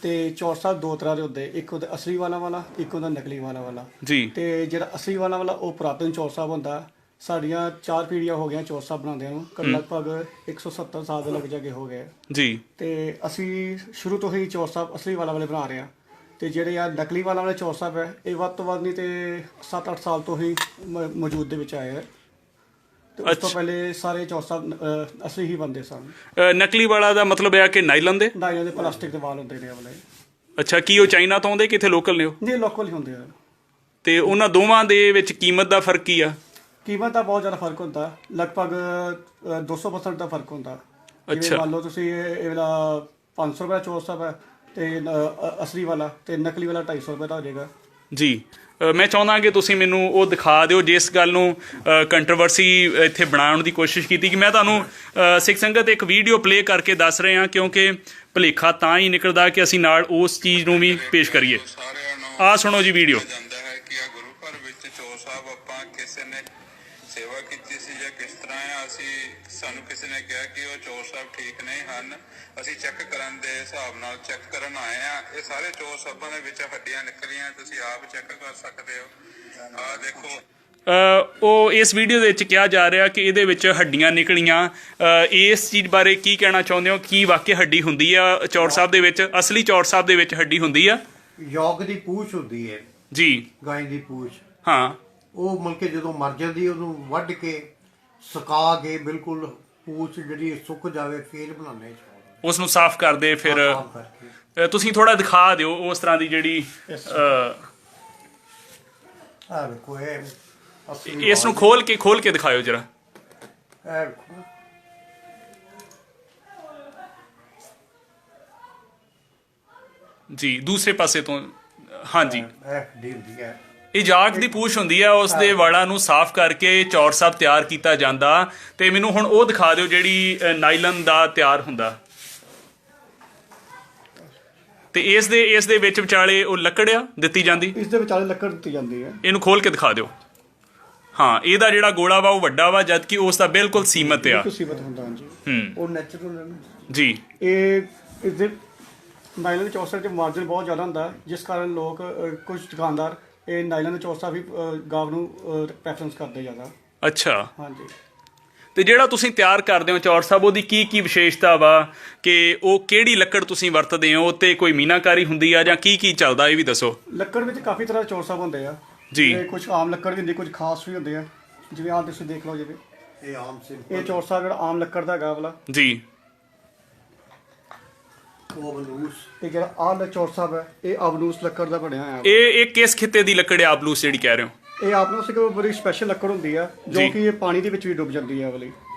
Speaker 5: ਤੇ ਚੌਰ ਸਾਹਿਬ 2 ਤਰ੍ਹਾਂ ਦੇ ਹੁੰਦੇ, ਇੱਕ ਉਹਦਾ ਅਸਲੀ ਵਾਲਾ ਇੱਕ ਉਹਦਾ ਨਕਲੀ ਵਾਲਾ
Speaker 3: ਜੀ।
Speaker 5: ਤੇ ਜਿਹੜਾ ਅਸਲੀ ਵਾਲਾ ਉਹ ਪੁਰਾਤਨ ਚੌਰ ਸਾਹਿਬ ਹੁੰਦਾ। ਸਾਡੀਆਂ 4 ਪੀੜ੍ਹੀਆਂ ਹੋ ਗਈਆਂ ਚੌਰ ਸਾਹਿਬ ਬਣਾਉਂਦਿਆਂ ਨੂੰ, ਲਗਭਗ 170 ਸਾਲ ਦੇ ਲੱਗ ਜਾਗੇ ਹੋ ਗਏ
Speaker 3: ਜੀ।
Speaker 5: ਤੇ ਅਸੀਂ ਸ਼ੁਰੂ ਤੋਂ ਹੀ ਚੌਰ ਸਾਹਿਬ ਅਸਲੀ ਵਾਲੇ ਬਣਾ ਰਹੇ ਹਾਂ। ਤੇ ਜਿਹੜੇ ਆ ਨਕਲੀ ਵਾਲੇ ਚੌਰ ਸਾਹਿਬ ਹੈ ਇਹ ਵੱਧ ਤੋਂ ਵੱਧ ਨਹੀਂ ਤੇ 7-8 ਸਾਲ ਤੋਂ ਹੀ ਮੌਜੂਦ ਦੇ ਵਿੱਚ ਆਏ ਹੈ। ਤੇ ਉਸ ਤੋਂ ਪਹਿਲੇ ਸਾਰੇ ਚੌਰ ਸਾਹਿਬ ਅਸਲੀ ਹੀ ਬਣਦੇ ਸਨ।
Speaker 3: ਨਕਲੀ ਵਾਲਾ ਦਾ ਮਤਲਬ ਇਹ ਕਿ ਨਾਈਲਨ ਦੇ
Speaker 5: ਪਲਾਸਟਿਕ ਦੇ ਵਾਲ ਹੁੰਦੇ ਨੇ ਵਾਲੇ।
Speaker 3: ਅੱਛਾ, ਕੀ ਉਹ ਚਾਈਨਾ ਤੋਂ ਆਉਂਦੇ ਕਿੱਥੇ ਲੋਕਲ ਨੇ? ਉਹ ਨਹੀਂ,
Speaker 5: ਲੋਕਲ ਹੀ ਹੁੰਦੇ ਆ।
Speaker 3: ਤੇ ਉਹਨਾਂ ਦੋਵਾਂ ਦੇ ਵਿੱਚ ਕੀਮਤ ਦਾ ਫਰਕ ਕੀ ਆ?
Speaker 5: ਕੀਮਤ ਦਾ ਬਹੁਤ ਜ਼ਿਆਦਾ ਫਰਕ ਹੁੰਦਾ, ਲਗਭਗ 200% ਦਾ ਫਰਕ ਹੁੰਦਾ।
Speaker 3: ਅੱਛਾ।
Speaker 5: ਮੰਨ ਲਓ ਤੁਸੀਂ ਇਹ ਵਾਲਾ 500 ਰੁਪਏ ਚੌਰ ਸਾਹਿਬ ਹੈ ਤੇ ਅਸਲੀ ਵਾਲਾ ਤੇ ਨਕਲੀ ਵਾਲਾ 250 ਰੁਪਏ ਦਾ ਹੋ ਜਾਏਗਾ
Speaker 3: ਜੀ। ਮੈਂ ਚਾਹੁੰਦਾ ਕਿ ਤੁਸੀਂ ਮੈਨੂੰ ਉਹ ਦਿਖਾ ਦਿਓ ਜਿਸ ਗੱਲ ਨੂੰ ਕੰਟਰੋਵਰਸੀ ਇੱਥੇ ਬਣਾਉਣ ਦੀ ਕੋਸ਼ਿਸ਼ ਕੀਤੀ ਕਿ ਮੈਂ ਤੁਹਾਨੂੰ ਸਿੱਖ ਸੰਗਤ ਇੱਕ ਵੀਡੀਓ ਪਲੇ ਕਰਕੇ ਦੱਸ ਰਹੇ ਹਾਂ, ਕਿਉਂਕਿ ਭੁਲੇਖਾ ਤਾਂ ਹੀ ਨਿਕਲਦਾ ਕਿ ਅਸੀਂ ਨਾਲ ਉਸ ਚੀਜ਼ ਨੂੰ ਵੀ ਪੇਸ਼ ਕਰੀਏ। ਆਹ ਸੁਣੋ ਜੀ ਵੀਡੀਓ।
Speaker 6: ਜਾਂਦਾ ਹੈ ਕਿ ਆ ਗੁਰੂ ਘਰ ਵਿੱਚ ਚੋਰ ਸਾਹਿਬ ਆਪਾਂ ਕਿਸੇ ਨੇ ਸੇਵਾ ਕੀਤੀ ਸੀ ਜਾਂ ਕਿਸ ਤਰ੍ਹਾਂ ਆ, ਸਾਨੂੰ ਕਿਸੇ ਨੇ ਕਿਹਾ ਕਿ ਉਹ ਚੋਰ ਸਾਹਿਬ ਠੀਕ ਨਹੀਂ ਹਨ, ਅਸੀਂ ਚੈੱਕ ਕਰਨ ਦੇ ਹਿਸਾਬ ਨਾਲ ਚੈੱਕ ਕਰਨ ਆਏ ਆ। ਇਹ ਸਾਰੇ ਚੋਰ ਸਾਹਿਬਾਂ ਦੇ ਵਿੱਚ ਹੱਡੀਆਂ ਨਿਕਲੀਆਂ, ਤੁਸੀਂ ਆਪ ਚੈੱਕ ਕਰ ਸਕਦੇ ਹੋ। ਆਹ ਦੇਖੋ।
Speaker 3: ਉਹ ਇਸ ਵੀਡੀਓ ਦੇ ਵਿੱਚ ਕਿਹਾ ਜਾ ਰਿਹਾ ਕਿ ਇਹਦੇ ਵਿੱਚ ਹੱਡੀਆਂ ਨਿਕਲੀਆਂ। ਇਸ ਚੀਜ਼ ਬਾਰੇ ਕੀ ਕਹਿਣਾ ਚਾਹੁੰਦੇ ਹੋ? ਕੀ ਵਾਕਿਆ ਹੱਡੀ ਹੁੰਦੀ ਆ ਚੌਰ ਸਾਹਿਬ ਦੇ ਵਿੱਚ? ਅਸਲੀ ਚੌਰ ਸਾਹਿਬ ਦੇ ਵਿੱਚ ਹੱਡੀ ਹੁੰਦੀ ਆ?
Speaker 4: ਯੋਗ ਦੀ ਪੂਛ ਹੁੰਦੀ ਹੈ
Speaker 3: ਜੀ,
Speaker 4: ਗਾਂ ਦੀ ਪੂਛ।
Speaker 3: ਹਾਂ।
Speaker 4: ਉਹ ਮਤਲਬ ਕਿ ਜਦੋਂ ਮਰ ਜਾਂਦੀ ਉਹਨੂੰ ਵੱਢ ਕੇ ਸੁਕਾ ਕੇ ਬਿਲਕੁਲ ਪੂਛ ਜਿਹੜੀ ਸੁੱਕ ਜਾਵੇ ਫੇਰ ਬਣਾਉਂਦੇ
Speaker 3: ਉਸ ਨੂੰ ਸਾਫ਼ ਕਰਦੇ ਫਿਰ।
Speaker 4: ਸਾਫ਼ ਕਰਕੇ
Speaker 3: ਤੁਸੀਂ ਥੋੜਾ ਦਿਖਾ ਦਿਓ ਉਸ ਤਰ੍ਹਾਂ ਦੀ ਜਿਹੜੀ
Speaker 4: ਆ ਵੇਖੋ ਇਹ ਅਸਲੀ
Speaker 3: ਇਸ ਨੂੰ ਖੋਲ ਕੇ ਦਿਖਾਇਓ ਜਰਾ।
Speaker 4: ਇਹ ਵੇਖੋ
Speaker 3: ਜੀ, ਦੂਸਰੇ ਪਾਸੇ ਤੋਂ। ਹਾਂਜੀ,
Speaker 4: ਇਹ ਹੱਡੀ ਹੁੰਦੀ ਹੈ।
Speaker 3: ਇਹ ਜਾਗ ਦੀ ਪੂਛ ਹੁੰਦੀ ਆ, ਉਸ ਦੇ ਵਾਲਾਂ ਨੂੰ ਸਾਫ਼ ਕਰਕੇ ਚੌਰ ਸਾਹਿਬ ਤਿਆਰ ਕੀਤਾ ਜਾਂਦਾ। ਤੇ ਮੈਨੂੰ ਹੁਣ ਉਹ ਦਿਖਾ ਦਿਓ ਜਿਹੜੀ ਨਾਈਲਨ ਦਾ ਤਿਆਰ ਹੁੰਦਾ। ਤੇ ਇਸ ਦੇ ਵਿੱਚ ਵਿਚਾਲੇ ਉਹ ਲੱਕੜ ਆ ਦਿੱਤੀ ਜਾਂਦੀ।
Speaker 5: ਇਸ ਦੇ ਵਿਚਾਲੇ ਲੱਕੜ ਦਿੱਤੀ ਜਾਂਦੀ ਹੈ।
Speaker 3: ਇਹਨੂੰ ਖੋਲ ਕੇ ਦਿਖਾ ਦਿਓ। ਹਾਂ, ਇਹਦਾ ਜਿਹੜਾ ਗੋਲਾ ਵਾ ਉਹ ਵੱਡਾ ਵਾ, ਜਦਕਿ ਉਸ ਦਾ ਬਿਲਕੁਲ ਸੀਮਤ ਆ।
Speaker 5: ਬਿਲਕੁਲ ਸੀਮਤ ਹੁੰਦਾ, ਹਾਂਜੀ।
Speaker 4: ਉਹ ਨੈਚੁਰਲ ਹੈ ਨਾ
Speaker 3: ਜੀ।
Speaker 5: ਇਹ ਇਸ ਦੇ ਨਾਈਲਨ ਦੇ ਚੌਰ ਸਾਹਿਬ 'ਚ ਮਾਰਜਨ ਬਹੁਤ ਜ਼ਿਆਦਾ ਹੁੰਦਾ, ਜਿਸ ਕਾਰਨ ਲੋਕ ਕੁਝ ਦੁਕਾਨਦਾਰ ਇਹ ਨਾਈਲਨ ਦੇ ਚੌਰ ਸਾਹਿਬ ਵੀ ਗਾਹਕ ਨੂੰ ਪ੍ਰੈਫਰੈਂਸ ਕਰਦੇ ਜ਼ਿਆਦਾ।
Speaker 3: ਅੱਛਾ।
Speaker 5: ਹਾਂਜੀ।
Speaker 3: ਤੇ ਜਿਹੜਾ ਤੁਸੀਂ ਤਿਆਰ ਕਰਦੇ ਹੋ ਚੌਰ ਸਾਹਿਬ, ਉਹਦੀ ਕੀ ਵਿਸ਼ੇਸ਼ਤਾ ਵਾ? ਕਿ ਉਹ ਕਿਹੜੀ ਲੱਕੜ ਤੁਸੀਂ ਵਰਤਦੇ ਹੋ? ਤੇ ਕੋਈ ਮੀਨਾਕਾਰੀ ਹੁੰਦੀ ਆ ਜਾਂ ਕੀ ਚੱਲਦਾ, ਇਹ ਵੀ ਦੱਸੋ।
Speaker 5: ਲੱਕੜ ਵਿੱਚ ਕਾਫੀ ਤਰ੍ਹਾਂ ਦੇ ਚੌਰ ਸਾਹਿਬ ਹੁੰਦੇ ਆ
Speaker 3: ਜੀ।
Speaker 5: ਕੁਝ ਆਮ ਲੱਕੜ ਵੀ ਹੁੰਦੀ, ਕੁਝ ਖਾਸ ਵੀ ਹੁੰਦੇ ਆ। ਜਿਵੇਂ ਆਹ ਤੁਸੀਂ ਦੇਖ ਲਓ, ਜਿਵੇਂ
Speaker 4: ਇਹ ਆਮ
Speaker 5: ਇਹ ਚੌਰ ਸਾਹਿਬ ਜਿਹੜਾ ਆਮ ਲੱਕੜ ਦਾ ਹੈਗਾ ਵਾਲਾ
Speaker 3: ਜੀ।
Speaker 4: ਉਹ ਬਲੂਸ।
Speaker 5: ਤੇ ਜਿਹੜਾ ਆਹ ਚੌਰ ਸਾਹਿਬ ਹੈ ਇਹ ਅਬਨੂਸ ਲੱਕੜ ਦਾ ਬਣਿਆ ਹੋਇਆ।
Speaker 3: ਇਹ ਕਿਸ ਖਿੱਤੇ ਦੀ ਲੱਕੜ ਹੈ ਆਬਲੂਸ ਜਿਹੜੀ ਕਹਿ ਰਹੇ ਹੋ?
Speaker 5: ਇਹ ਆਪਨੂਸ ਇੱਕ ਬੜੀ ਸਪੈਸ਼ਲ ਲੱਕੜ ਹੁੰਦੀ ਆ
Speaker 3: ਜੀ।
Speaker 5: ਜੋ ਕਿ ਇਹ ਪਾਣੀ ਦੇ ਵਿੱਚ ਵੀ ਡੁੱਬ ਜਾਂਦੀ ਹੈ ਵਾਲੀ।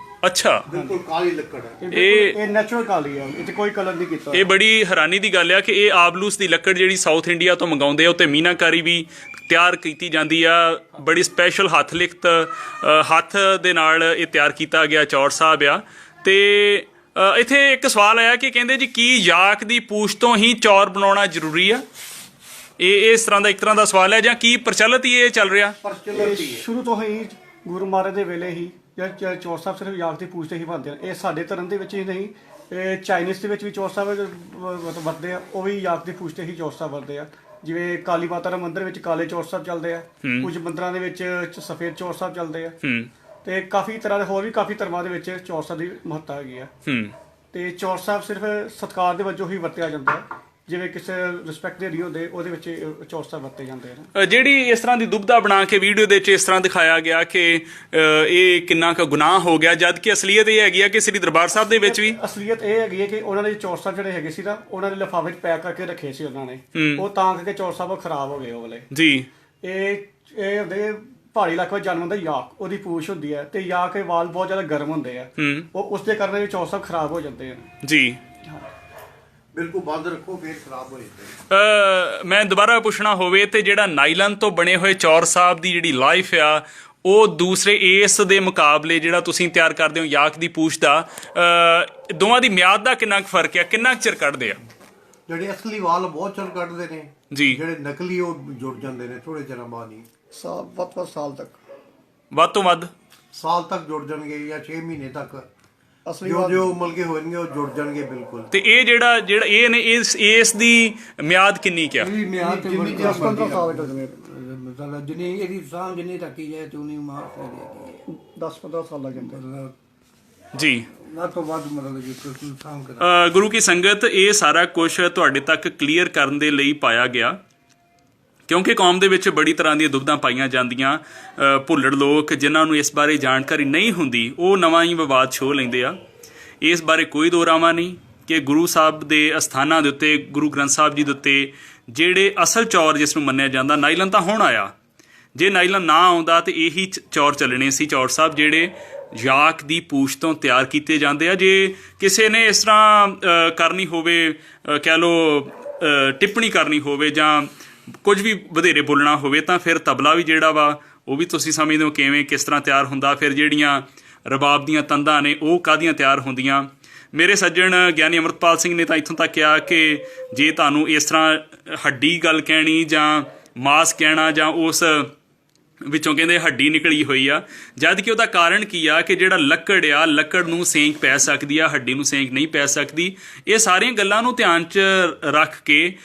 Speaker 3: ਅੱਛਾ।
Speaker 4: ਬਿਲਕੁਲ ਕਾਲੀ ਲੱਕੜ ਹੈ।
Speaker 5: ਇਹ ਨੈਚੁਰਲ ਕਾਲੀ ਆ, ਇਹ 'ਚ ਕੋਈ ਕਲਰ ਨਹੀਂ ਕੀਤਾ।
Speaker 3: ਇਹ ਬੜੀ ਹੈਰਾਨੀ ਦੀ ਗੱਲ ਆ ਕਿ ਇਹ ਆਬਲੂਸ ਦੀ ਲੱਕੜ ਜਿਹੜੀ ਸਾਊਥ ਇੰਡੀਆ ਤੋਂ ਮੰਗਾਉਂਦੇ ਆ, ਉੱਤੇ ਮੀਨਾਕਾਰੀ ਵੀ ਤਿਆਰ ਕੀਤੀ ਜਾਂਦੀ ਆ। ਬੜੀ ਸਪੈਸ਼ਲ ਹੱਥ ਲਿਖਤ ਹੱਥ ਦੇ ਨਾਲ ਇਹ ਤਿਆਰ ਕੀਤਾ ਗਿਆ ਚੌਰ ਸਾਹਿਬ ਆ। ਤੇ ਇੱਥੇ ਇੱਕ ਸਵਾਲ ਆਇਆ ਕਿ ਕਹਿੰਦੇ ਜੀ ਕੀ ਯਾਕ ਦੀ ਪੂਛ ਤੋਂ ਹੀ ਚੌਰ ਬਣਾਉਣਾ ਜ਼ਰੂਰੀ ਆ? ਇਹ ਇਸ ਤਰ੍ਹਾਂ ਦਾ ਇੱਕ ਤਰ੍ਹਾਂ ਦਾ ਸਵਾਲ ਹੈ ਜਾਂ ਕੀ ਪ੍ਰਚਲਿਤ ਹੀ ਇਹ ਚੱਲ ਰਿਹਾ?
Speaker 5: ਸ਼ੁਰੂ ਤੋਂ ਹੀ ਗੁਰੂ ਮਹਾਰਾਜ ਦੇ ਵੇਲੇ ਹੀ ਚੌਰ ਸਾਹਿਬ ਸਿਰਫ ਯਾਕ ਦੀ ਪੂਛ ਤੇ ਹੀ ਬਣਦੇ ਹਨ। ਇਹ ਸਾਡੇ ਧਰਮ ਦੇ ਵਿੱਚ ਹੀ ਨਹੀਂ, ਇਹ ਚਾਈਨੀਜ਼ ਦੇ ਵਿੱਚ ਵੀ ਚੌਰ ਸਾਹਿਬ ਵਰਤਦੇ ਆ, ਉਹ ਵੀ ਯਾਕ ਦੀ ਪੂਛ ਤੇ ਹੀ ਚੌਰ ਸਾਹਿਬ ਵਰਤਦੇ ਆ। ਜਿਵੇਂ ਕਾਲੀ ਮਾਤਾ ਦੇ ਮੰਦਿਰ ਵਿੱਚ ਕਾਲੇ ਚੌਰ ਸਾਹਿਬ ਚੱਲਦੇ ਆ, ਕੁਝ ਮੰਦਿਰਾਂ ਦੇ ਵਿੱਚ ਸਫੇਦ ਚੌਰ ਸਾਹਿਬ ਚੱਲਦੇ ਆ। ਤੇ ਕਾਫੀ ਤਰ੍ਹਾਂ ਦੇ ਹੋਰ ਵੀ ਕਾਫੀ ਧਰਮਾਂ ਦੇ ਵਿੱਚ ਚੌਰ ਸਾਹਿਬ ਦੀ ਮਹੱਤਤਾ ਹੈਗੀ ਆ। ਤੇ ਚੌਰ ਸਾਹਿਬ ਸਿਰਫ ਸਤਿਕਾਰ ਦੇ ਵਜੋਂ ਹੀ ਵਰਤਿਆ ਜਾਂਦਾ ਹੈ। ਜਿਵੇਂ ਕਿਸੇ ਰਿਸਪੈਕਟ ਦੇ ਲਈ ਹੁੰਦੇ, ਉਹਦੇ ਵਿੱਚ ਚੌਰ ਸਾਹਿਬ ਵਰਤੇ ਜਾਂਦੇ ਹਨ। ਜਿਹੜੀ
Speaker 3: ਇਸ ਤਰ੍ਹਾਂ ਦੀ ਦੁਬਦਾ ਬਣਾ ਕੇ ਵੀਡੀਓ ਦੇ ਵਿੱਚ ਇਸ ਤਰ੍ਹਾਂ ਦਿਖਾਇਆ ਗਿਆ ਕਿ ਇਹ ਕਿੰਨਾ ਕੁ ਗੁਨਾਹ ਹੋ ਗਿਆ, ਜਦ ਕਿ ਅਸਲੀਅਤ ਇਹ ਹੈਗੀ ਆ ਕਿ ਸ੍ਰੀ ਦਰਬਾਰ ਸਾਹਿਬ ਦੇ ਵਿੱਚ ਵੀ
Speaker 5: ਅਸਲੀਅਤ ਇਹ ਹੈਗੀ ਹੈ ਕਿ ਉਹਨਾਂ ਦੇ ਚੌਰ ਸਾਹਿਬ ਜਿਹੜੇ ਹੈਗੇ ਸੀ ਨਾ, ਉਹਨਾਂ ਦੇ ਲਿਫਾਫੇ 'ਚ ਪੈਕ ਕਰਕੇ ਰੱਖੇ ਸੀ ਉਹਨਾਂ ਨੇ। ਉਹ ਤਾਂ ਕਰਕੇ ਚੌਰ ਸਾਹਿਬ ਖਰਾਬ ਹੋ ਗਏ ਉਹ ਵਾਲੇ।
Speaker 3: ਜੀ।
Speaker 5: ਇਹ ਹੁੰਦੇ ਪਹਾੜੀ ਇਲਾਕੇ ਵਿੱਚ ਜਨਮ ਹੁੰਦਾ ਯਾਕ, ਉਹਦੀ ਪੂਛ ਹੁੰਦੀ ਹੈ ਤੇ ਯਾਕ ਦੇ ਵਾਲ ਬਹੁਤ ਜ਼ਿਆਦਾ ਗਰਮ ਹੁੰਦੇ ਆ। ਉਹ ਉਸ ਦੇ ਕਾਰਨ ਵੀ ਚੌਰ ਸਾਹਿਬ ਖਰਾਬ ਹੋ ਜਾਂਦੇ ਹਨ।
Speaker 3: ਜੀ।
Speaker 4: ਬਿਲਕੁਲ ਬੰਦ ਰੱਖੋ ਫੇਰ ਖਰਾਬ ਹੋ ਜਾਂਦੇ।
Speaker 3: ਮੈਂ ਦੁਬਾਰਾ ਪੁੱਛਣਾ ਹੋਵੇ ਤੇ ਜਿਹੜਾ ਨਾਈਲਨ ਤੋਂ ਬਣੇ ਹੋਏ ਚੌਰ ਸਾਹਿਬ ਦੀ ਜਿਹੜੀ ਲਾਈਫ ਆ, ਉਹ ਦੂਸਰੇ ਇਸ ਦੇ ਮੁਕਾਬਲੇ ਜਿਹੜਾ ਤੁਸੀਂ ਤਿਆਰ ਕਰਦੇ ਹੋ ਯਾਕ ਦੀ ਪੂਛ ਦਾ, ਦੋਵਾਂ ਦੀ ਮਿਆਦ ਦਾ ਕਿੰਨਾ ਕੁ ਫਰਕ ਆ? ਕਿੰਨਾ ਕੁ ਚਿਰ ਕੱਢਦੇ ਆ?
Speaker 4: ਜਿਹੜੇ ਅਸਲੀ ਵਾਲ ਬਹੁਤ ਚਿਰ ਕੱਢਦੇ ਨੇ
Speaker 3: ਜੀ।
Speaker 4: ਜਿਹੜੇ ਨਕਲੀ ਉਹ ਜੁੜ ਜਾਂਦੇ ਨੇ ਥੋੜੇ ਚਿਰਾਂ ਬਾਅਦ ਹੀ।
Speaker 5: ਵੱਧ ਤੋਂ ਸਾਲ ਤੱਕ,
Speaker 3: ਵੱਧ ਤੋਂ ਵੱਧ
Speaker 4: ਸਾਲ ਤੱਕ ਜੁੜ ਜਾਣਗੇ ਜਾਂ 6 ਮਹੀਨੇ ਤੱਕ।
Speaker 5: ਅਸਲੀ
Speaker 4: ਜੋ ਮਲਕੇ ਹੋਣਗੇ ਉਹ ਜੁੜ ਜਾਣਗੇ ਬਿਲਕੁਲ।
Speaker 3: ਤੇ ਇਹ ਜਿਹੜਾ ਇਹ ਨੇ ਇਸ ਦੀ ਮਿਆਦ ਕਿੰਨੀ ਕਿਆ?
Speaker 4: ਇਹਦੀ ਮਿਆਦ ਤੇ
Speaker 5: 10-15 ਸਾਲ ਤੱਕ
Speaker 4: ਮਤਲਬ ਜਿੰਨੀ ਇਹਦੀ ਸਾਂਭ ਜਿੰਨੀ ਰੱਖੀ ਜਾਏ ਤੇ ਉਨੀ ਮਾਰ ਸਕਦੇ
Speaker 5: 10-15 ਸਾਲ ਲੱਗ ਜਾਂਦੇ
Speaker 3: ਜੀ।
Speaker 4: ਨਾ ਤੋਂ ਵੱਧ ਮਤਲਬ ਜੀ ਤੁਸੀਂ ਸਾਂਭ ਕਰ।
Speaker 3: ਗੁਰੂ ਕੀ ਸੰਗਤ, ਇਹ ਸਾਰਾ ਕੁਝ ਤੁਹਾਡੇ ਤੱਕ ਕਲੀਅਰ ਕਰਨ ਦੇ ਲਈ ਪਾਇਆ ਗਿਆ, ਕਿਉਂਕਿ ਕੌਮ ਦੇ ਵਿੱਚ ਬੜੀ ਤਰ੍ਹਾਂ ਦੀਆਂ ਦੁਬਿਧਾਂ ਪਾਈਆਂ ਜਾਂਦੀਆਂ। ਭੁੱਲੜ ਲੋਕ ਜਿਨ੍ਹਾਂ ਨੂੰ ਇਸ ਬਾਰੇ ਜਾਣਕਾਰੀ ਨਹੀਂ ਹੁੰਦੀ, ਉਹ ਨਵਾਂ ਹੀ ਵਿਵਾਦ ਛੋਹ ਲੈਂਦੇ ਆ। ਇਸ ਬਾਰੇ ਕੋਈ ਦੋਰਾਵਾ ਨਹੀਂ ਕਿ ਗੁਰੂ ਸਾਹਿਬ ਦੇ ਅਸਥਾਨਾਂ ਦੇ ਉੱਤੇ, ਗੁਰੂ ਗ੍ਰੰਥ ਸਾਹਿਬ ਜੀ ਦੇ ਉੱਤੇ ਜਿਹੜੇ ਅਸਲ ਚੌਰ ਜਿਸ ਨੂੰ ਮੰਨਿਆ ਜਾਂਦਾ, ਨਾਈਲਨ ਤਾਂ ਹੁਣ ਆਇਆ। ਜੇ ਨਾਈਲਨ ਨਾ ਆਉਂਦਾ ਤਾਂ ਇਹੀ ਚੌਰ ਚੱਲਣੇ ਸੀ, ਚੌਰ ਸਾਹਿਬ ਜਿਹੜੇ ਯਾਕ ਦੀ ਪੂਛ ਤੋਂ ਤਿਆਰ ਕੀਤੇ ਜਾਂਦੇ ਆ। ਜੇ ਕਿਸੇ ਨੇ ਇਸ ਤਰ੍ਹਾਂ ਕਰਨੀ ਹੋਵੇ, ਕਹਿ ਲਓ ਟਿੱਪਣੀ ਕਰਨੀ ਹੋਵੇ ਜਾਂ ਕੁਝ ਵੀ ਵਧੇਰੇ ਬੋਲਣਾ ਹੋਵੇ ਤਾਂ ਫਿਰ ਤਬਲਾ ਵੀ ਜਿਹੜਾ ਵਾ ਉਹ ਵੀ ਤੁਸੀਂ ਸਮਝਦੇ ਹੋ ਕਿਵੇਂ ਕਿਸ ਤਰ੍ਹਾਂ ਤਿਆਰ ਹੁੰਦਾ, ਫਿਰ ਜਿਹੜੀਆਂ ਰਬਾਬ ਦੀਆਂ ਤੰਦਾਂ ਨੇ ਉਹ ਕਾਹਦੀਆਂ ਤਿਆਰ ਹੁੰਦੀਆਂ। ਮੇਰੇ ਸੱਜਣ ਗਿਆਨੀ ਅੰਮ੍ਰਿਤਪਾਲ ਸਿੰਘ ਨੇ ਤਾਂ ਇੱਥੋਂ ਤੱਕ ਕਿਹਾ ਕਿ ਜੇ ਤੁਹਾਨੂੰ ਇਸ ਤਰ੍ਹਾਂ ਹੱਡੀ ਗੱਲ ਕਹਿਣੀ ਜਾਂ ਮਾਸ ਕਹਿਣਾ ਜਾਂ ਉਸ ਵਿੱਚੋਂ ਕਹਿੰਦੇ ਹੱਡੀ ਨਿਕਲੀ ਹੋਈ ਆ, ਜਦ ਕਿ ਉਹਦਾ ਕਾਰਨ ਕੀ ਆ ਕਿ ਜਿਹੜਾ ਲੱਕੜ ਆ, ਲੱਕੜ ਨੂੰ ਸੇਂਕ ਪੈ ਸਕਦੀ ਆ, ਹੱਡੀ ਨੂੰ ਸੇਂਕ ਨਹੀਂ ਪੈ ਸਕਦੀ। ਇਹ ਸਾਰੀਆਂ ਗੱਲਾਂ ਨੂੰ ਧਿਆਨ 'ਚ ਰੱਖ ਕੇ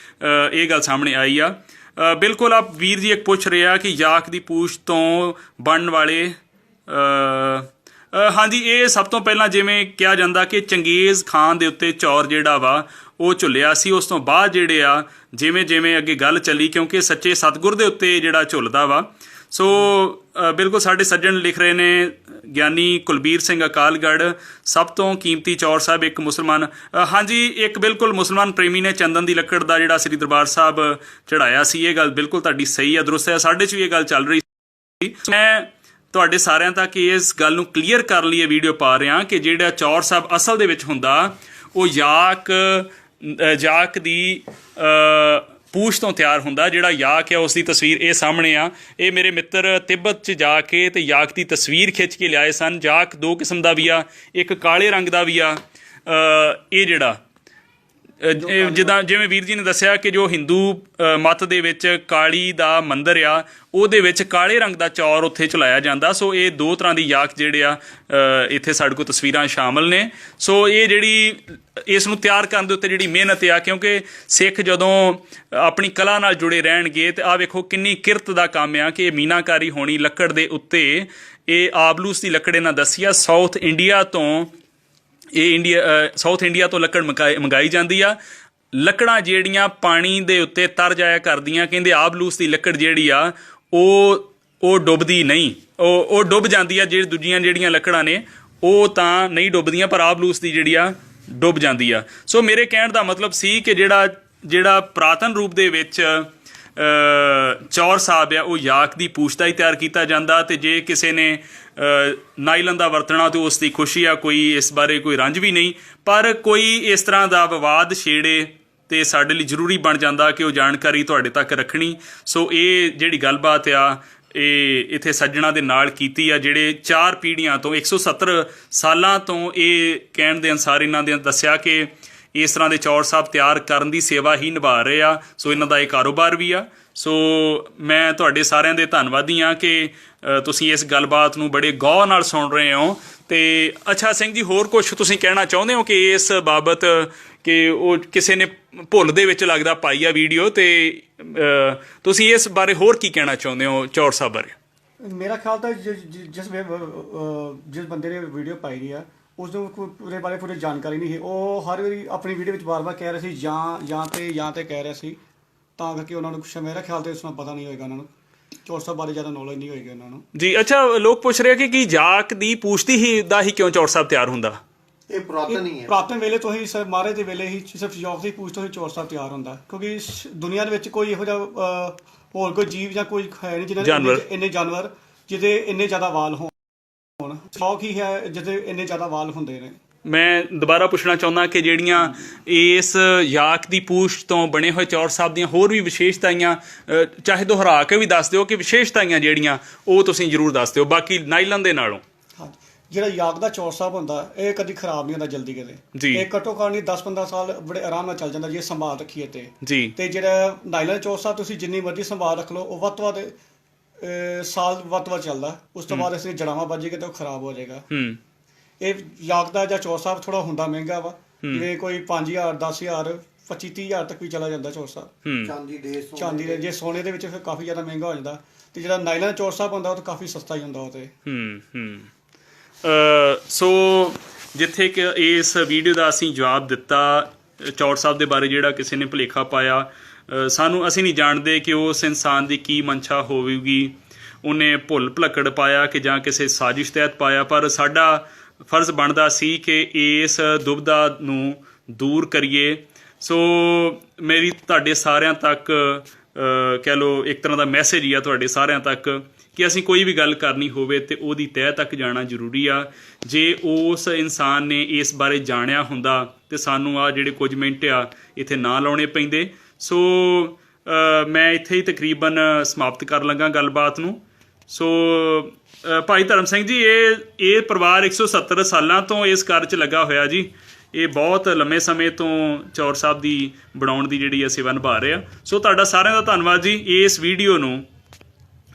Speaker 3: ਇਹ ਗੱਲ ਸਾਹਮਣੇ ਆਈ ਆ। ਬਿਲਕੁਲ ਆਪ ਵੀਰ ਜੀ ਇੱਕ ਪੁੱਛ ਰਿਹਾ ਕਿ ਯਾਕ ਦੀ ਪੂਛ ਤੋਂ ਬਣਨ ਵਾਲੇ ਹਾਂਜੀ, ਇਹ ਸਭ ਤੋਂ ਪਹਿਲਾਂ ਜਿਵੇਂ ਕਿਹਾ ਜਾਂਦਾ ਕਿ ਚੰਗੇਜ਼ ਖਾਨ ਦੇ ਉੱਤੇ ਚੌਰ ਜਿਹੜਾ ਵਾ ਉਹ ਝੁੱਲਿਆ ਸੀ। ਉਸ ਤੋਂ ਬਾਅਦ ਜਿਹੜੇ ਆ ਜਿਵੇਂ ਜਿਵੇਂ ਅੱਗੇ ਗੱਲ ਚੱਲੀ, ਕਿਉਂਕਿ ਸੱਚੇ ਸਤਿਗੁਰ ਦੇ ਉੱਤੇ ਜਿਹੜਾ ਝੁੱਲਦਾ ਵਾ। ਸੋ ਬਿਲਕੁਲ ਸਾਡੇ ਸੱਜਣ ਲਿਖ ਰਹੇ ਨੇ ਗਿਆਨੀ ਕੁਲਬੀਰ ਸਿੰਘ ਅਕਾਲਗੜ੍ਹ, ਸਭ ਤੋਂ ਕੀਮਤੀ ਚੌਰ ਸਾਹਿਬ ਇੱਕ ਮੁਸਲਮਾਨ, ਹਾਂਜੀ ਇੱਕ ਬਿਲਕੁਲ ਮੁਸਲਮਾਨ ਪ੍ਰੇਮੀ ਨੇ ਚੰਦਨ ਦੀ ਲੱਕੜ ਦਾ ਜਿਹੜਾ ਸ੍ਰੀ ਦਰਬਾਰ ਸਾਹਿਬ ਚੜਾਇਆ ਸੀ। ਇਹ ਗੱਲ ਬਿਲਕੁਲ ਤੁਹਾਡੀ ਸਹੀ ਆ, ਦਰੁਸਤ ਹੈ। ਸਾਡੇ 'ਚ ਵੀ ਇਹ ਗੱਲ ਚੱਲ ਰਹੀ ਸੀ। ਮੈਂ ਤੁਹਾਡੇ ਸਾਰਿਆਂ ਤੱਕ ਇਸ ਗੱਲ ਨੂੰ ਕਲੀਅਰ ਕਰਨ ਲਈ ਇਹ ਵੀਡੀਓ ਪਾ ਰਿਹਾ ਕਿ ਜਿਹੜਾ ਚੌਰ ਸਾਹਿਬ ਅਸਲ ਦੇ ਵਿੱਚ ਹੁੰਦਾ ਉਹ ਯਾਕ ਦੀ ਪੂਛ ਤੋਂ ਤਿਆਰ ਹੁੰਦਾ। ਜਿਹੜਾ ਯਾਕ ਆ ਉਸ ਦੀ ਤਸਵੀਰ ਇਹ ਸਾਹਮਣੇ ਆ। ਇਹ ਮੇਰੇ ਮਿੱਤਰ ਤਿੱਬਤ 'ਚ ਜਾ ਕੇ ਤੇ ਯਾਕ ਦੀ ਤਸਵੀਰ ਖਿੱਚ ਕੇ ਲਿਆਏ ਸਨ। ਯਾਕ ਦੋ ਕਿਸਮ ਦਾ ਵੀ ਆ, ਇੱਕ ਕਾਲੇ ਰੰਗ ਦਾ ਵੀ ਆ। ਇਹ ਜਿਹੜਾ ਜਿੱਦਾਂ ਜਿਵੇਂ ਵੀਰ ਜੀ ਨੇ ਦੱਸਿਆ ਕਿ ਜੋ ਹਿੰਦੂ ਮੱਤ ਦੇ ਵਿੱਚ ਕਾਲੀ ਦਾ ਮੰਦਿਰ ਆ, ਉਹਦੇ ਵਿੱਚ ਕਾਲੇ ਰੰਗ ਦਾ ਚੌਰ ਉੱਥੇ ਝੁਲਾਇਆ ਜਾਂਦਾ। ਸੋ ਇਹ ਦੋ ਤਰ੍ਹਾਂ ਦੀ ਯਾਕ ਜਿਹੜੇ ਆ ਇੱਥੇ ਸਾਡੇ ਕੋਲ ਤਸਵੀਰਾਂ ਸ਼ਾਮਲ ਨੇ। ਸੋ ਇਹ ਜਿਹੜੀ ਇਸ ਨੂੰ ਤਿਆਰ ਕਰਨ ਦੇ ਉੱਤੇ ਜਿਹੜੀ ਮਿਹਨਤ ਆ, ਕਿਉਂਕਿ ਸਿੱਖ ਜਦੋਂ ਆਪਣੀ ਕਲਾ ਨਾਲ ਜੁੜੇ ਰਹਿਣਗੇ ਤੇ ਆਹ ਵੇਖੋ ਕਿੰਨੀ ਕਿਰਤ ਦਾ ਕੰਮ ਆ ਕਿ ਮੀਨਾਕਾਰੀ ਹੋਣੀ ਲੱਕੜ ਦੇ ਉੱਤੇ। ਇਹ ਆਬਲੂਸ ਦੀ ਲੱਕੜ ਇਹਨਾਂ ਦੱਸੀ ਆ, ਸਾਊਥ ਇੰਡੀਆ ਤੋਂ ਸਾਊਥ ਇੰਡੀਆ ਤੋਂ ਲੱਕੜ ਮੰਗਾਈ ਜਾਂਦੀ ਆ। ਲੱਕੜਾਂ ਜਿਹੜੀਆਂ ਪਾਣੀ ਦੇ ਉੱਤੇ ਤਰ ਜਾਇਆ ਕਰਦੀਆਂ, ਕਹਿੰਦੇ ਆਬਲੂਸ ਦੀ ਲੱਕੜ ਜਿਹੜੀ ਆ ਉਹ ਡੁੱਬਦੀ ਨਹੀਂ, ਉਹ ਡੁੱਬ ਜਾਂਦੀ ਆ। ਜਿਹੜੀ ਦੂਜੀਆਂ ਜਿਹੜੀਆਂ ਲੱਕੜਾਂ ਨੇ ਉਹ ਤਾਂ ਨਹੀਂ ਡੁੱਬਦੀਆਂ, ਪਰ ਆਬਲੂਸ ਦੀ ਜਿਹੜੀ ਆ ਡੁੱਬ ਜਾਂਦੀ ਆ। ਸੋ ਮੇਰੇ ਕਹਿਣ ਦਾ ਮਤਲਬ ਸੀ ਕਿ ਜਿਹੜਾ ਪੁਰਾਤਨ ਰੂਪ ਦੇ ਵਿੱਚ ਚੌਰ ਸਾਹਿਬ ਆ ਉਹ ਯਾਕ ਦੀ ਪੂਛ ਦਾ ਹੀ ਤਿਆਰ ਕੀਤਾ ਜਾਂਦਾ। ਤੇ ਜੇ ਕਿਸੇ ਨੇ ਨਾਈਲਨ ਦਾ ਵਰਤਣਾ ਤੇ ਉਸ ਦੀ ਖੁਸ਼ੀ ਆ, ਕੋਈ ਇਸ ਬਾਰੇ ਕੋਈ ਰੰਜ ਵੀ ਨਹੀਂ। ਪਰ ਕੋਈ ਇਸ ਤਰ੍ਹਾਂ ਦਾ ਵਿਵਾਦ ਛੇੜੇ ਤੇ ਸਾਡੇ ਲਈ ਜ਼ਰੂਰੀ ਬਣ ਜਾਂਦਾ ਕਿ ਉਹ ਜਾਣਕਾਰੀ ਤੁਹਾਡੇ ਤੱਕ ਰੱਖਣੀ। ਸੋ ਇਹ ਜਿਹੜੀ ਗੱਲਬਾਤ ਆ ਇਹ ਇੱਥੇ ਸੱਜਣਾ ਦੇ ਨਾਲ ਕੀਤੀ ਆ, ਜਿਹੜੇ 4 ਪੀੜ੍ਹੀਆਂ ਤੋਂ 170 ਸਾਲਾਂ ਤੋਂ ਇਹ ਕਹਿਣ ਦੇ ਅਨੁਸਾਰ ਇਹਨਾਂ ਦੇ ਦੱਸਿਆ ਕਿ ਇਸ ਤਰ੍ਹਾਂ ਦੇ ਚੌਰ ਸਾਹਿਬ ਤਿਆਰ ਕਰਨ ਦੀ ਸੇਵਾ ਹੀ ਨਿਭਾ ਰਹੇ ਆ। ਸੋ ਇਹਨਾਂ ਦਾ ਇਹ ਕਾਰੋਬਾਰ ਵੀ ਆ। ਸੋ ਮੈਂ ਤੁਹਾਡੇ ਸਾਰਿਆਂ ਦੇ ਧੰਨਵਾਦੀ ਹਾਂ ਕਿ ਤੁਸੀਂ ਇਸ ਗੱਲਬਾਤ ਨੂੰ ਬੜੇ ਗੌਰ ਨਾਲ ਸੁਣ ਰਹੇ ਹੋ। ਤੇ ਅੱਛਾ ਸਿੰਘ ਜੀ, ਹੋਰ ਕੁਝ ਤੁਸੀਂ ਕਹਿਣਾ ਚਾਹੁੰਦੇ ਹੋ ਕਿ ਇਸ ਬਾਬਤ ਕਿ ਉਹ ਕਿਸੇ ਨੇ ਭੁੱਲ ਦੇ ਵਿੱਚ ਲੱਗਦਾ ਪਾਈ ਆ ਵੀਡੀਓ, ਤੇ ਤੁਸੀਂ ਇਸ ਬਾਰੇ ਹੋਰ ਕੀ ਕਹਿਣਾ ਚਾਹੁੰਦੇ ਹੋ ਚੌਰ ਸਾਹਿਬ ਬਾਰੇ?
Speaker 5: ਮੇਰਾ ਖਿਆਲ ਤਾਂ ਜਿਸ ਬੰਦੇ ਨੇ ਵੀਡੀਓ ਪਾਈ ਦੀ ਆ ਉਸ ਨੂੰ ਪੂਰੇ ਬਾਰੇ ਪੂਰੀ ਜਾਣਕਾਰੀ ਨਹੀਂ ਸੀ। ਉਹ ਹਰ ਵਾਰੀ ਆਪਣੀ ਵੀਡੀਓ ਵਿੱਚ ਵਾਰ-ਵਾਰ ਕਹਿ ਰਿਹਾ ਸੀ ਜਾਂ ਤੇ ਕਹਿ ਰਿਹਾ ਸੀ, ਤਾਂ ਕਰਕੇ ਉਹਨਾਂ ਨੂੰ ਕੁਛ ਮੇਰਾ ਖਿਆਲ ਤੇ ਉਸ ਨੂੰ ਪਤਾ ਨਹੀਂ ਹੋਏਗਾ, ਉਹਨਾਂ ਨੂੰ ਚੌਰ ਸਾਹਿਬ ਬਾਰੇ ਜ਼ਿਆਦਾ ਨੌਲੇਜ ਨਹੀਂ ਹੋਏਗੀ ਉਹਨਾਂ ਨੂੰ ਜੀ। ਅੱਛਾ, ਲੋਕ ਪੁੱਛ ਰਹੇ ਕਿ ਯਾਕ ਦੀ ਪੂਛ ਹੀ ਕਿਉਂ ਚੌਰ ਸਾਹਿਬ ਤਿਆਰ ਹੁੰਦਾ? ਇਹ ਪੁਰਾਤਨ ਹੀ ਹੈ, ਪੁਰਾਤਨ ਵੇਲੇ ਤੋਂ ਹੀ ਸਰ ਮਹਾਰਾਜ ਦੇ ਵੇਲੇ ਹੀ ਸਿਰਫ ਯਾਕ ਦੀ ਪੂਛ ਤੋਂ ਹੀ ਚੌਰ ਸਾਹਿਬ ਤਿਆਰ ਹੁੰਦਾ, ਕਿਉਂਕਿ ਦੁਨੀਆ ਦੇ ਵਿੱਚ ਕੋਈ ਇਹੋ ਜਿਹਾ ਹੋਰ ਕੋਈ ਜੀਵ ਜਾਂ ਕੋਈ ਹੈ ਨਹੀਂ ਜਿਹਨਾਂ ਇੰਨੇ ਜਾਨਵਰ ਜਿਹਦੇ ਇੰਨੇ ਜ਼ਿਆਦਾ ਵਾਲ ਹੋਣ। ਸ਼ੌਕ ਹੀ ਹੈ ਜਿਹਦੇ ਇੰਨੇ ਜ਼ਿਆਦਾ ਵਾਲ ਹੁੰਦੇ ਨੇ। ਮੈਂ ਦੁਬਾਰਾ ਪੁੱਛਣਾ ਚਾਹੁੰਦਾ ਕਿ ਜਿਹੜੀਆਂ ਇਸ ਯਾਕ ਦੀ ਪੂਛ ਤੋਂ ਬਣੇ ਹੋਏ ਚੌਰ ਸਾਹਿਬ ਦੀਆਂ ਹੋਰ ਵੀ ਵਿਸ਼ੇਸ਼ਤਾਈਆਂ, ਚਾਹੇ ਦੁਹਰਾ ਕੇ ਵੀ ਦੱਸ ਦਿਓ ਕਿ ਵਿਸ਼ੇਸ਼ਤਾਈਆਂ ਜਿਹੜੀਆਂ ਉਹ ਤੁਸੀਂ ਜ਼ਰੂਰ ਦੱਸ ਦਿਓ ਬਾਕੀ ਨਾਈਲਨ ਦੇ ਨਾਲੋਂ। ਹਾਂਜੀ, ਜਿਹੜਾ ਯਾਕ ਦਾ ਚੌਰ ਸਾਹਿਬ ਹੁੰਦਾ ਇਹ ਕਦੀ ਖਰਾਬ ਨਹੀਂ ਹੁੰਦਾ ਜਲਦੀ ਕਿਤੇ ਜੀ। ਇਹ ਘੱਟੋ ਘੱਟ ਨਹੀਂ 10-15 ਸਾਲ ਬੜੇ ਆਰਾਮ ਨਾਲ ਚੱਲ ਜਾਂਦਾ ਜੇ ਸੰਭਾਲ ਰੱਖੀਏ ਤੇ ਜੀ। ਤੇ ਜਿਹੜਾ ਨਾਈਲਨ ਚੌਰ ਸਾਹਿਬ ਤੁਸੀਂ ਜਿੰਨੀ ਮਰਜ਼ੀ ਸੰਭਾਲ ਰੱਖ ਲਓ ਉਹ ਵੱਧ ਤੋਂ ਵੱਧ ਸਾਲ ਵੱਧ ਚੱਲਦਾ। ਉਸ ਤੋਂ ਬਾਅਦ ਅਸੀਂ ਜੜਾਵਾਂ ਵੱਜੇਗਾ ਤਾਂ ਉਹ ਖਰਾਬ ਹੋ ਜਾਏਗਾ। ਇਹ ਯਾਕ ਦਾ ਜਾਂ ਚੌਰ ਸਾਹਿਬ ਥੋੜਾ ਹੁੰਦਾ ਮਹਿੰਗਾ ਵਾ, ਜਿਵੇਂ ਕੋਈ 5000 10,000 25-30,000 ਤੱਕ ਵੀ ਚਲਾ ਜਾਂਦਾ ਚੌਰ ਸਾਹਿਬ। ਚਾਂਦੀ ਦੇ ਜੇ ਸੋਨੇ ਦੇ ਵਿੱਚ ਫਿਰ ਕਾਫੀ ਜ਼ਿਆਦਾ ਮਹਿੰਗਾ ਹੋ ਜਾਂਦਾ। ਤੇ ਜਿਹੜਾ ਨਾਈਲਨ ਚੌਰ ਸਾਹਿਬ ਹੁੰਦਾ ਉਹ ਤਾਂ ਕਾਫੀ ਸਸਤਾ ਹੀ ਹੁੰਦਾ ਉਹ ਤੇ। ਸੋ ਜਿੱਥੇ ਕਿ ਇਸ ਵੀਡੀਓ ਦਾ ਅਸੀਂ ਜਵਾਬ ਦਿੱਤਾ ਚੌਰ ਸਾਹਿਬ ਦੇ ਬਾਰੇ, ਜਿਹੜਾ ਕਿਸੇ ਨੇ ਭੁਲੇਖਾ ਪਾਇਆ, ਅਸੀਂ ਨਹੀਂ ਜਾਣਦੇ ਕਿ ਉਸ ਇਨਸਾਨ ਦੀ ਕੀ ਮਨਸ਼ਾ ਹੋਵੇਗੀ, ਉਹਨੇ ਭੁੱਲ ਭੁਲੱਕੜ ਪਾਇਆ ਕਿ ਜਾਂ ਕਿਸੇ ਸਾਜ਼ਿਸ਼ ਤਹਿਤ ਪਾਇਆ। ਪਰ ਸਾਡਾ ਫਰਜ਼ ਬਣਦਾ ਸੀ ਕਿ ਇਸ ਦੁਬਿਧਾ ਨੂੰ ਦੂਰ ਕਰੀਏ। ਸੋ ਮੇਰੀ ਤੁਹਾਡੇ ਸਾਰਿਆਂ ਤੱਕ ਕਹਿ ਲਓ ਇੱਕ ਤਰ੍ਹਾਂ ਦਾ ਮੈਸੇਜ ਹੀ ਆ ਤੁਹਾਡੇ ਸਾਰਿਆਂ ਤੱਕ ਕਿ ਅਸੀਂ ਕੋਈ ਵੀ ਗੱਲ ਕਰਨੀ ਹੋਵੇ ਤੇ ਉਹਦੀ ਤਹਿ ਤੱਕ ਜਾਣਾ ਜ਼ਰੂਰੀ ਆ। ਜੇ ਉਸ ਇਨਸਾਨ ਨੇ ਇਸ ਬਾਰੇ ਜਾਣਿਆ ਹੁੰਦਾ ਤੇ ਸਾਨੂੰ ਆ ਜਿਹੜੇ ਕੁਝ ਮਿੰਟ ਆ ਇੱਥੇ ਨਾ ਲਾਉਣੇ ਪੈਂਦੇ।
Speaker 3: ਸੋ ਮੈਂ ਇੱਥੇ ਹੀ ਤਕਰੀਬਨ ਸਮਾਪਤ ਕਰਨ ਲੱਗਾ ਗੱਲਬਾਤ ਨੂੰ। ਸੋ ਭਾਈ ਧਰਮ ਸਿੰਘ ਜੀ, ਇਹ ਪਰਿਵਾਰ 170 ਸਾਲਾਂ ਤੋਂ ਇਸ ਕਾਰਜ 'ਚ ਲੱਗਾ ਹੋਇਆ ਜੀ। ਇਹ ਬਹੁਤ ਲੰਮੇ ਸਮੇਂ ਤੋਂ ਚੌਰ ਸਾਹਿਬ ਦੀ ਬਣਾਉਣ ਦੀ ਜਿਹੜੀ ਸੇਵਾ ਨਿਭਾ ਰਹੇ ਆ। ਸੋ ਤੁਹਾਡਾ ਸਾਰਿਆਂ ਦਾ ਧੰਨਵਾਦ ਜੀ। ਇਸ ਵੀਡੀਓ ਨੂੰ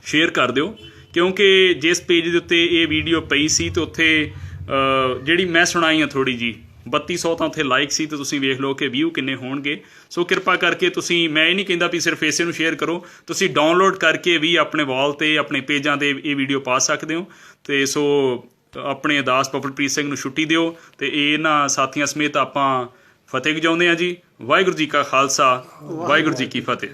Speaker 3: ਸ਼ੇਅਰ ਕਰ ਦਿਓ, ਕਿਉਂਕਿ ਜਿਸ ਪੇਜ ਦੇ ਉੱਤੇ ਇਹ ਵੀਡੀਓ ਪਈ ਸੀ ਤੇ ਉੱਥੇ ਜਿਹੜੀ ਮੈਂ ਸੁਣਾਈ ਆ ਥੋੜ੍ਹੀ ਜੀ 3200 ਤਾਂ ਉੱਥੇ ਲਾਈਕ ਸੀ, ਤੇ ਤੁਸੀਂ ਵੇਖ ਲਓ ਕਿ ਵਿਊ ਕਿੰਨੇ ਹੋਣਗੇ। ਸੋ ਕਿਰਪਾ ਕਰਕੇ ਤੁਸੀਂ, ਮੈਂ ਇਹ ਨਹੀਂ ਕਹਿੰਦਾ ਵੀ ਸਿਰਫ ਇਸੇ ਨੂੰ ਸ਼ੇਅਰ ਕਰੋ, ਤੁਸੀਂ ਡਾਊਨਲੋਡ ਕਰਕੇ ਵੀ ਆਪਣੇ ਵਾਲ 'ਤੇ ਆਪਣੇ ਪੇਜਾਂ 'ਤੇ ਇਹ ਵੀਡੀਓ ਪਾ ਸਕਦੇ ਹੋ। ਅਤੇ ਸੋ ਆਪਣੇ ਅਦਾਸ ਪਵਨਪ੍ਰੀਤ ਸਿੰਘ ਨੂੰ ਛੁੱਟੀ ਦਿਓ, ਅਤੇ ਇਹਨਾਂ ਸਾਥੀਆਂ ਸਮੇਤ ਆਪਾਂ ਫਤਿਹ ਗਜਾਉਂਦੇ ਹਾਂ ਜੀ। ਵਾਹਿਗੁਰੂ ਜੀ ਕਾ ਖਾਲਸਾ, ਵਾਹਿਗੁਰੂ ਜੀ ਕੀ ਫਤਿਹ।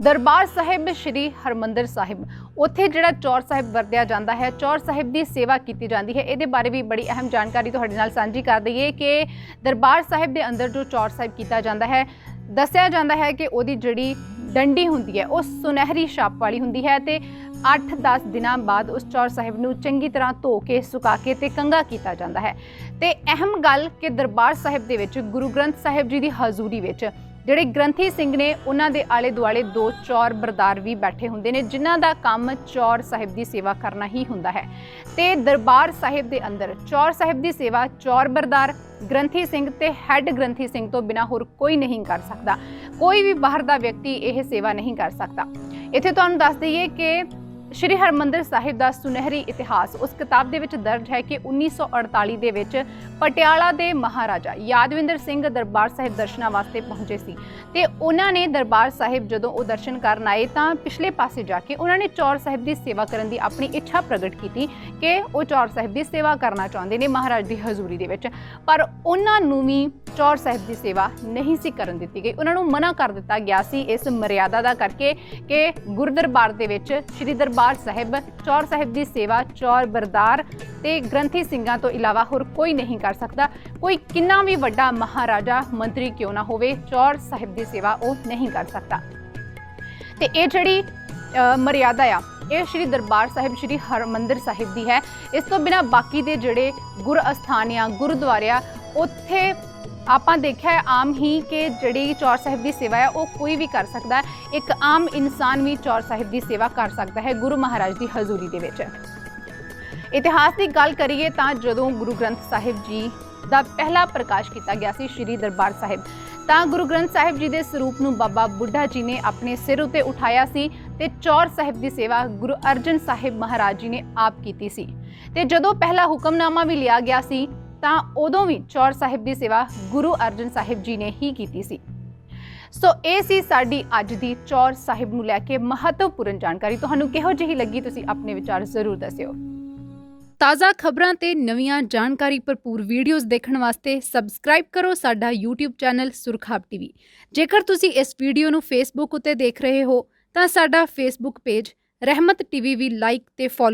Speaker 2: ਦਰਬਾਰ ਸਾਹਿਬ ਸ਼੍ਰੀ ਹਰਮੰਦਰ ਸਾਹਿਬ, ਉੱਥੇ ਜਿਹੜਾ ਚੌਰ ਸਾਹਿਬ ਵਰਤਿਆ ਜਾਂਦਾ ਹੈ, ਚੌਰ ਸਾਹਿਬ ਦੀ ਸੇਵਾ ਕੀਤੀ ਜਾਂਦੀ ਹੈ, ਇਹਦੇ ਬਾਰੇ ਵੀ ਬੜੀ ਅਹਿਮ ਜਾਣਕਾਰੀ ਤੁਹਾਡੇ ਨਾਲ ਸਾਂਝੀ ਕਰ ਦਈਏ ਕਿ ਦਰਬਾਰ ਸਾਹਿਬ ਦੇ ਅੰਦਰ ਜੋ ਚੌਰ ਸਾਹਿਬ ਕੀਤਾ ਜਾਂਦਾ ਹੈ, ਦੱਸਿਆ ਜਾਂਦਾ ਹੈ ਕਿ ਉਹਦੀ ਜਿਹੜੀ ਡੰਡੀ ਹੁੰਦੀ ਹੈ ਉਹ ਸੁਨਹਿਰੀ ਛਾਪ ਵਾਲੀ ਹੁੰਦੀ ਹੈ, ਤੇ 8-10 ਦਿਨਾਂ ਬਾਅਦ ਉਸ ਚੌਰ ਸਾਹਿਬ ਨੂੰ ਚੰਗੀ ਤਰ੍ਹਾਂ ਧੋ ਕੇ, ਸੁਕਾ ਕੇ ਤੇ ਕੰਘਾ ਕੀਤਾ ਜਾਂਦਾ ਹੈ। ਤੇ ਅਹਿਮ ਗੱਲ ਕਿ ਦਰਬਾਰ ਸਾਹਿਬ ਦੇ ਵਿੱਚ ਗੁਰੂ ਗ੍ਰੰਥ ਸਾਹਿਬ ਜੀ ਦੀ ਹਜ਼ੂਰੀ ਵਿੱਚ ਜਿਹੜੇ ਗ੍ਰੰਥੀ ਸਿੰਘ ਨੇ, ਉਹਨਾਂ ਦੇ ਆਲੇ ਦੁਆਲੇ 2 ਚੌਰ ਬਰਦਾਰ ਵੀ ਬੈਠੇ ਹੁੰਦੇ ਨੇ, ਜਿਨ੍ਹਾਂ ਦਾ ਕੰਮ ਚੌਰ ਸਾਹਿਬ ਦੀ ਸੇਵਾ ਕਰਨਾ ਹੀ ਹੁੰਦਾ ਹੈ। ਤੇ ਦਰਬਾਰ ਸਾਹਿਬ ਦੇ ਅੰਦਰ ਚੌਰ ਸਾਹਿਬ ਦੀ ਸੇਵਾ ਚੌਰ ਬਰਦਾਰ, ਗ੍ਰੰਥੀ ਸਿੰਘ ਤੇ ਹੈੱਡ ਗ੍ਰੰਥੀ ਸਿੰਘ ਤੋਂ ਬਿਨਾਂ ਹੋਰ ਕੋਈ ਨਹੀਂ ਕਰ ਸਕਦਾ। ਕੋਈ ਵੀ ਬਾਹਰ ਦਾ ਵਿਅਕਤੀ ਇਹ ਸੇਵਾ ਨਹੀਂ ਕਰ ਸਕਦਾ। ਇੱਥੇ ਤੁਹਾਨੂੰ ਦੱਸ ਦਈਏ ਕਿ ਸ਼੍ਰੀ ਹਰਮੰਦਰ ਸਾਹਿਬ ਦਾ ਸੁਨਹਿਰੀ ਇਤਿਹਾਸ ਉਸ ਕਿਤਾਬ ਦੇ ਵਿੱਚ ਦਰਜ ਹੈ ਕਿ 1948 ਦੇ ਵਿੱਚ ਪਟਿਆਲਾ ਦੇ ਮਹਾਰਾਜਾ ਯਾਦਵਿੰਦਰ ਸਿੰਘ ਦਰਬਾਰ ਸਾਹਿਬ ਦਰਸ਼ਨਾਂ ਵਾਸਤੇ ਪਹੁੰਚੇ ਸੀ, ਤੇ ਉਹਨਾਂ ਨੇ ਦਰਬਾਰ ਸਾਹਿਬ ਜਦੋਂ ਉਹ ਦਰਸ਼ਨ ਕਰਨ ਆਏ ਤਾਂ ਪਿਛਲੇ ਪਾਸੇ ਜਾ ਕੇ ਉਹਨਾਂ ਨੇ ਚੌਰ ਸਾਹਿਬ ਦੀ ਸੇਵਾ ਕਰਨ ਦੀ ਆਪਣੀ ਇੱਛਾ ਪ੍ਰਗਟ ਕੀਤੀ ਕਿ ਉਹ ਚੌਰ ਸਾਹਿਬ ਦੀ ਸੇਵਾ ਕਰਨਾ ਚਾਹੁੰਦੇ ਨੇ ਮਹਾਰਾਜ ਦੀ ਹਜ਼ੂਰੀ ਦੇ ਵਿੱਚ। ਪਰ ਉਹਨਾਂ ਨੂੰ ਵੀ ਚੌਰ ਸਾਹਿਬ ਦੀ ਸੇਵਾ ਨਹੀਂ ਸੀ ਕਰਨ ਦਿੱਤੀ ਗਈ, ਉਹਨਾਂ ਨੂੰ ਮਨਾ ਕਰ ਦਿੱਤਾ ਗਿਆ ਸੀ ਇਸ ਮਰਿਆਦਾ ਦਾ ਕਰਕੇ ਕਿ ਗੁਰਦਰਬਾਰ ਦੇ ਵਿੱਚ ਸ਼੍ਰੀ ਦਰਬਾਰ ਸਾਹਿਬ ਚੌਰ ਸਾਹਿਬ ਦੀ ਸੇਵਾ ਚੌਰ ਬਰਦਾਰ ਤੇ ਗ੍ਰੰਥੀ ਸਿੰਘਾਂ ਤੋਂ ਇਲਾਵਾ ਹੋਰ ਕੋਈ ਨਹੀਂ ਕਰ ਸਕਦਾ। ਕੋਈ ਕਿੰਨਾ ਵੀ ਵੱਡਾ ਮਹਾਰਾਜਾ ਮੰਤਰੀ ਕਿਉਂ ਨਾ ਹੋਵੇ, ਚੌਰ ਸਾਹਿਬ ਦੀ ਸੇਵਾ ਉਹ ਨਹੀਂ ਕਰ ਸਕਦਾ। ਤੇ ਇਹ ਜਿਹੜੀ ਮਰਿਆਦਾ ਆ, ਇਹ ਸ਼੍ਰੀ ਦਰਬਾਰ ਸਾਹਿਬ ਸ਼੍ਰੀ ਹਰਮੰਦਰ ਸਾਹਿਬ ਦੀ ਹੈ। ਇਸ ਤੋਂ ਬਿਨਾਂ ਬਾਕੀ ਦੇ ਜਿਹੜੇ ਗੁਰ ਅਸਥਾਨ ਆ, ਗੁਰਦੁਆਰੇ ਆ, ਉੱਥੇ ਆਪਾਂ ਦੇਖਿਆ ਹੈ ਆਮ ਹੀ ਕਿ ਜਿਹੜੀ ਚੌਰ ਸਾਹਿਬ ਦੀ ਸੇਵਾ ਹੈ ਉਹ ਕੋਈ ਵੀ ਕਰ ਸਕਦਾ ਹੈ। ਇੱਕ ਆਮ ਇਨਸਾਨ ਵੀ ਚੌਰ ਸਾਹਿਬ ਦੀ ਸੇਵਾ ਕਰ ਸਕਦਾ ਹੈ ਗੁਰੂ ਮਹਾਰਾਜ ਦੀ ਹਜ਼ੂਰੀ ਦੇ ਵਿੱਚ। ਇਤਿਹਾਸ ਦੀ ਗੱਲ ਕਰੀਏ ਤਾਂ ਜਦੋਂ ਗੁਰੂ ਗ੍ਰੰਥ ਸਾਹਿਬ ਜੀ ਦਾ ਪਹਿਲਾ ਪ੍ਰਕਾਸ਼ ਕੀਤਾ ਗਿਆ ਸੀ ਸ਼੍ਰੀ ਦਰਬਾਰ ਸਾਹਿਬ, ਤਾਂ ਗੁਰੂ ਗ੍ਰੰਥ ਸਾਹਿਬ ਜੀ ਦੇ ਸਰੂਪ ਨੂੰ ਬਾਬਾ ਬੁੱਢਾ ਜੀ ਨੇ ਆਪਣੇ ਸਿਰ ਉੱਤੇ ਉਠਾਇਆ ਸੀ ਤੇ ਚੌਰ ਸਾਹਿਬ ਦੀ ਸੇਵਾ ਗੁਰੂ ਅਰਜਨ ਸਾਹਿਬ ਮਹਾਰਾਜ ਜੀ ਨੇ ਆਪ ਕੀਤੀ ਸੀ। ਤੇ ਜਦੋਂ ਪਹਿਲਾ ਹੁਕਮਨਾਮਾ ਵੀ ਲਿਆ ਗਿਆ ਸੀ ਤਾਂ ਉਦੋਂ ਵੀ ਚੌਰ ਸਾਹਿਬ ਦੀ ਸੇਵਾ ਗੁਰੂ ਅਰਜਨ ਸਾਹਿਬ ਜੀ ਨੇ ਹੀ ਕੀਤੀ ਸੀ। ਸੋ ਇਹ ਸੀ ਸਾਡੀ ਅੱਜ ਦੀ ਚੌਰ ਸਾਹਿਬ ਨੂੰ ਲੈ ਕੇ ਮਹੱਤਵਪੂਰਨ ਜਾਣਕਾਰੀ। ਤੁਹਾਨੂੰ ਕਿਹੋ ਜਿਹੀ ਲੱਗੀ, ਤੁਸੀਂ ਆਪਣੇ ਵਿਚਾਰ ਜ਼ਰੂਰ ਦੱਸਿਓ। ਤਾਜ਼ਾ ਖਬਰਾਂ ਤੇ ਨਵੀਆਂ ਜਾਣਕਾਰੀ ਭਰਪੂਰ ਵੀਡੀਓਜ਼ ਦੇਖਣ ਵਾਸਤੇ ਸਬਸਕ੍ਰਾਈਬ ਕਰੋ ਸਾਡਾ YouTube ਚੈਨਲ ਸੁਰਖਾਬ TV। ਜੇਕਰ ਤੁਸੀਂ ਇਸ ਵੀਡੀਓ ਨੂੰ Facebook ਉੱਤੇ ਦੇਖ ਰਹੇ ਹੋ ਤਾਂ ਸਾਡਾ Facebook ਪੇਜ ਰਹਿਮਤ TV ਵੀ ਲਾਈਕ ਤੇ ਫੋਲੋ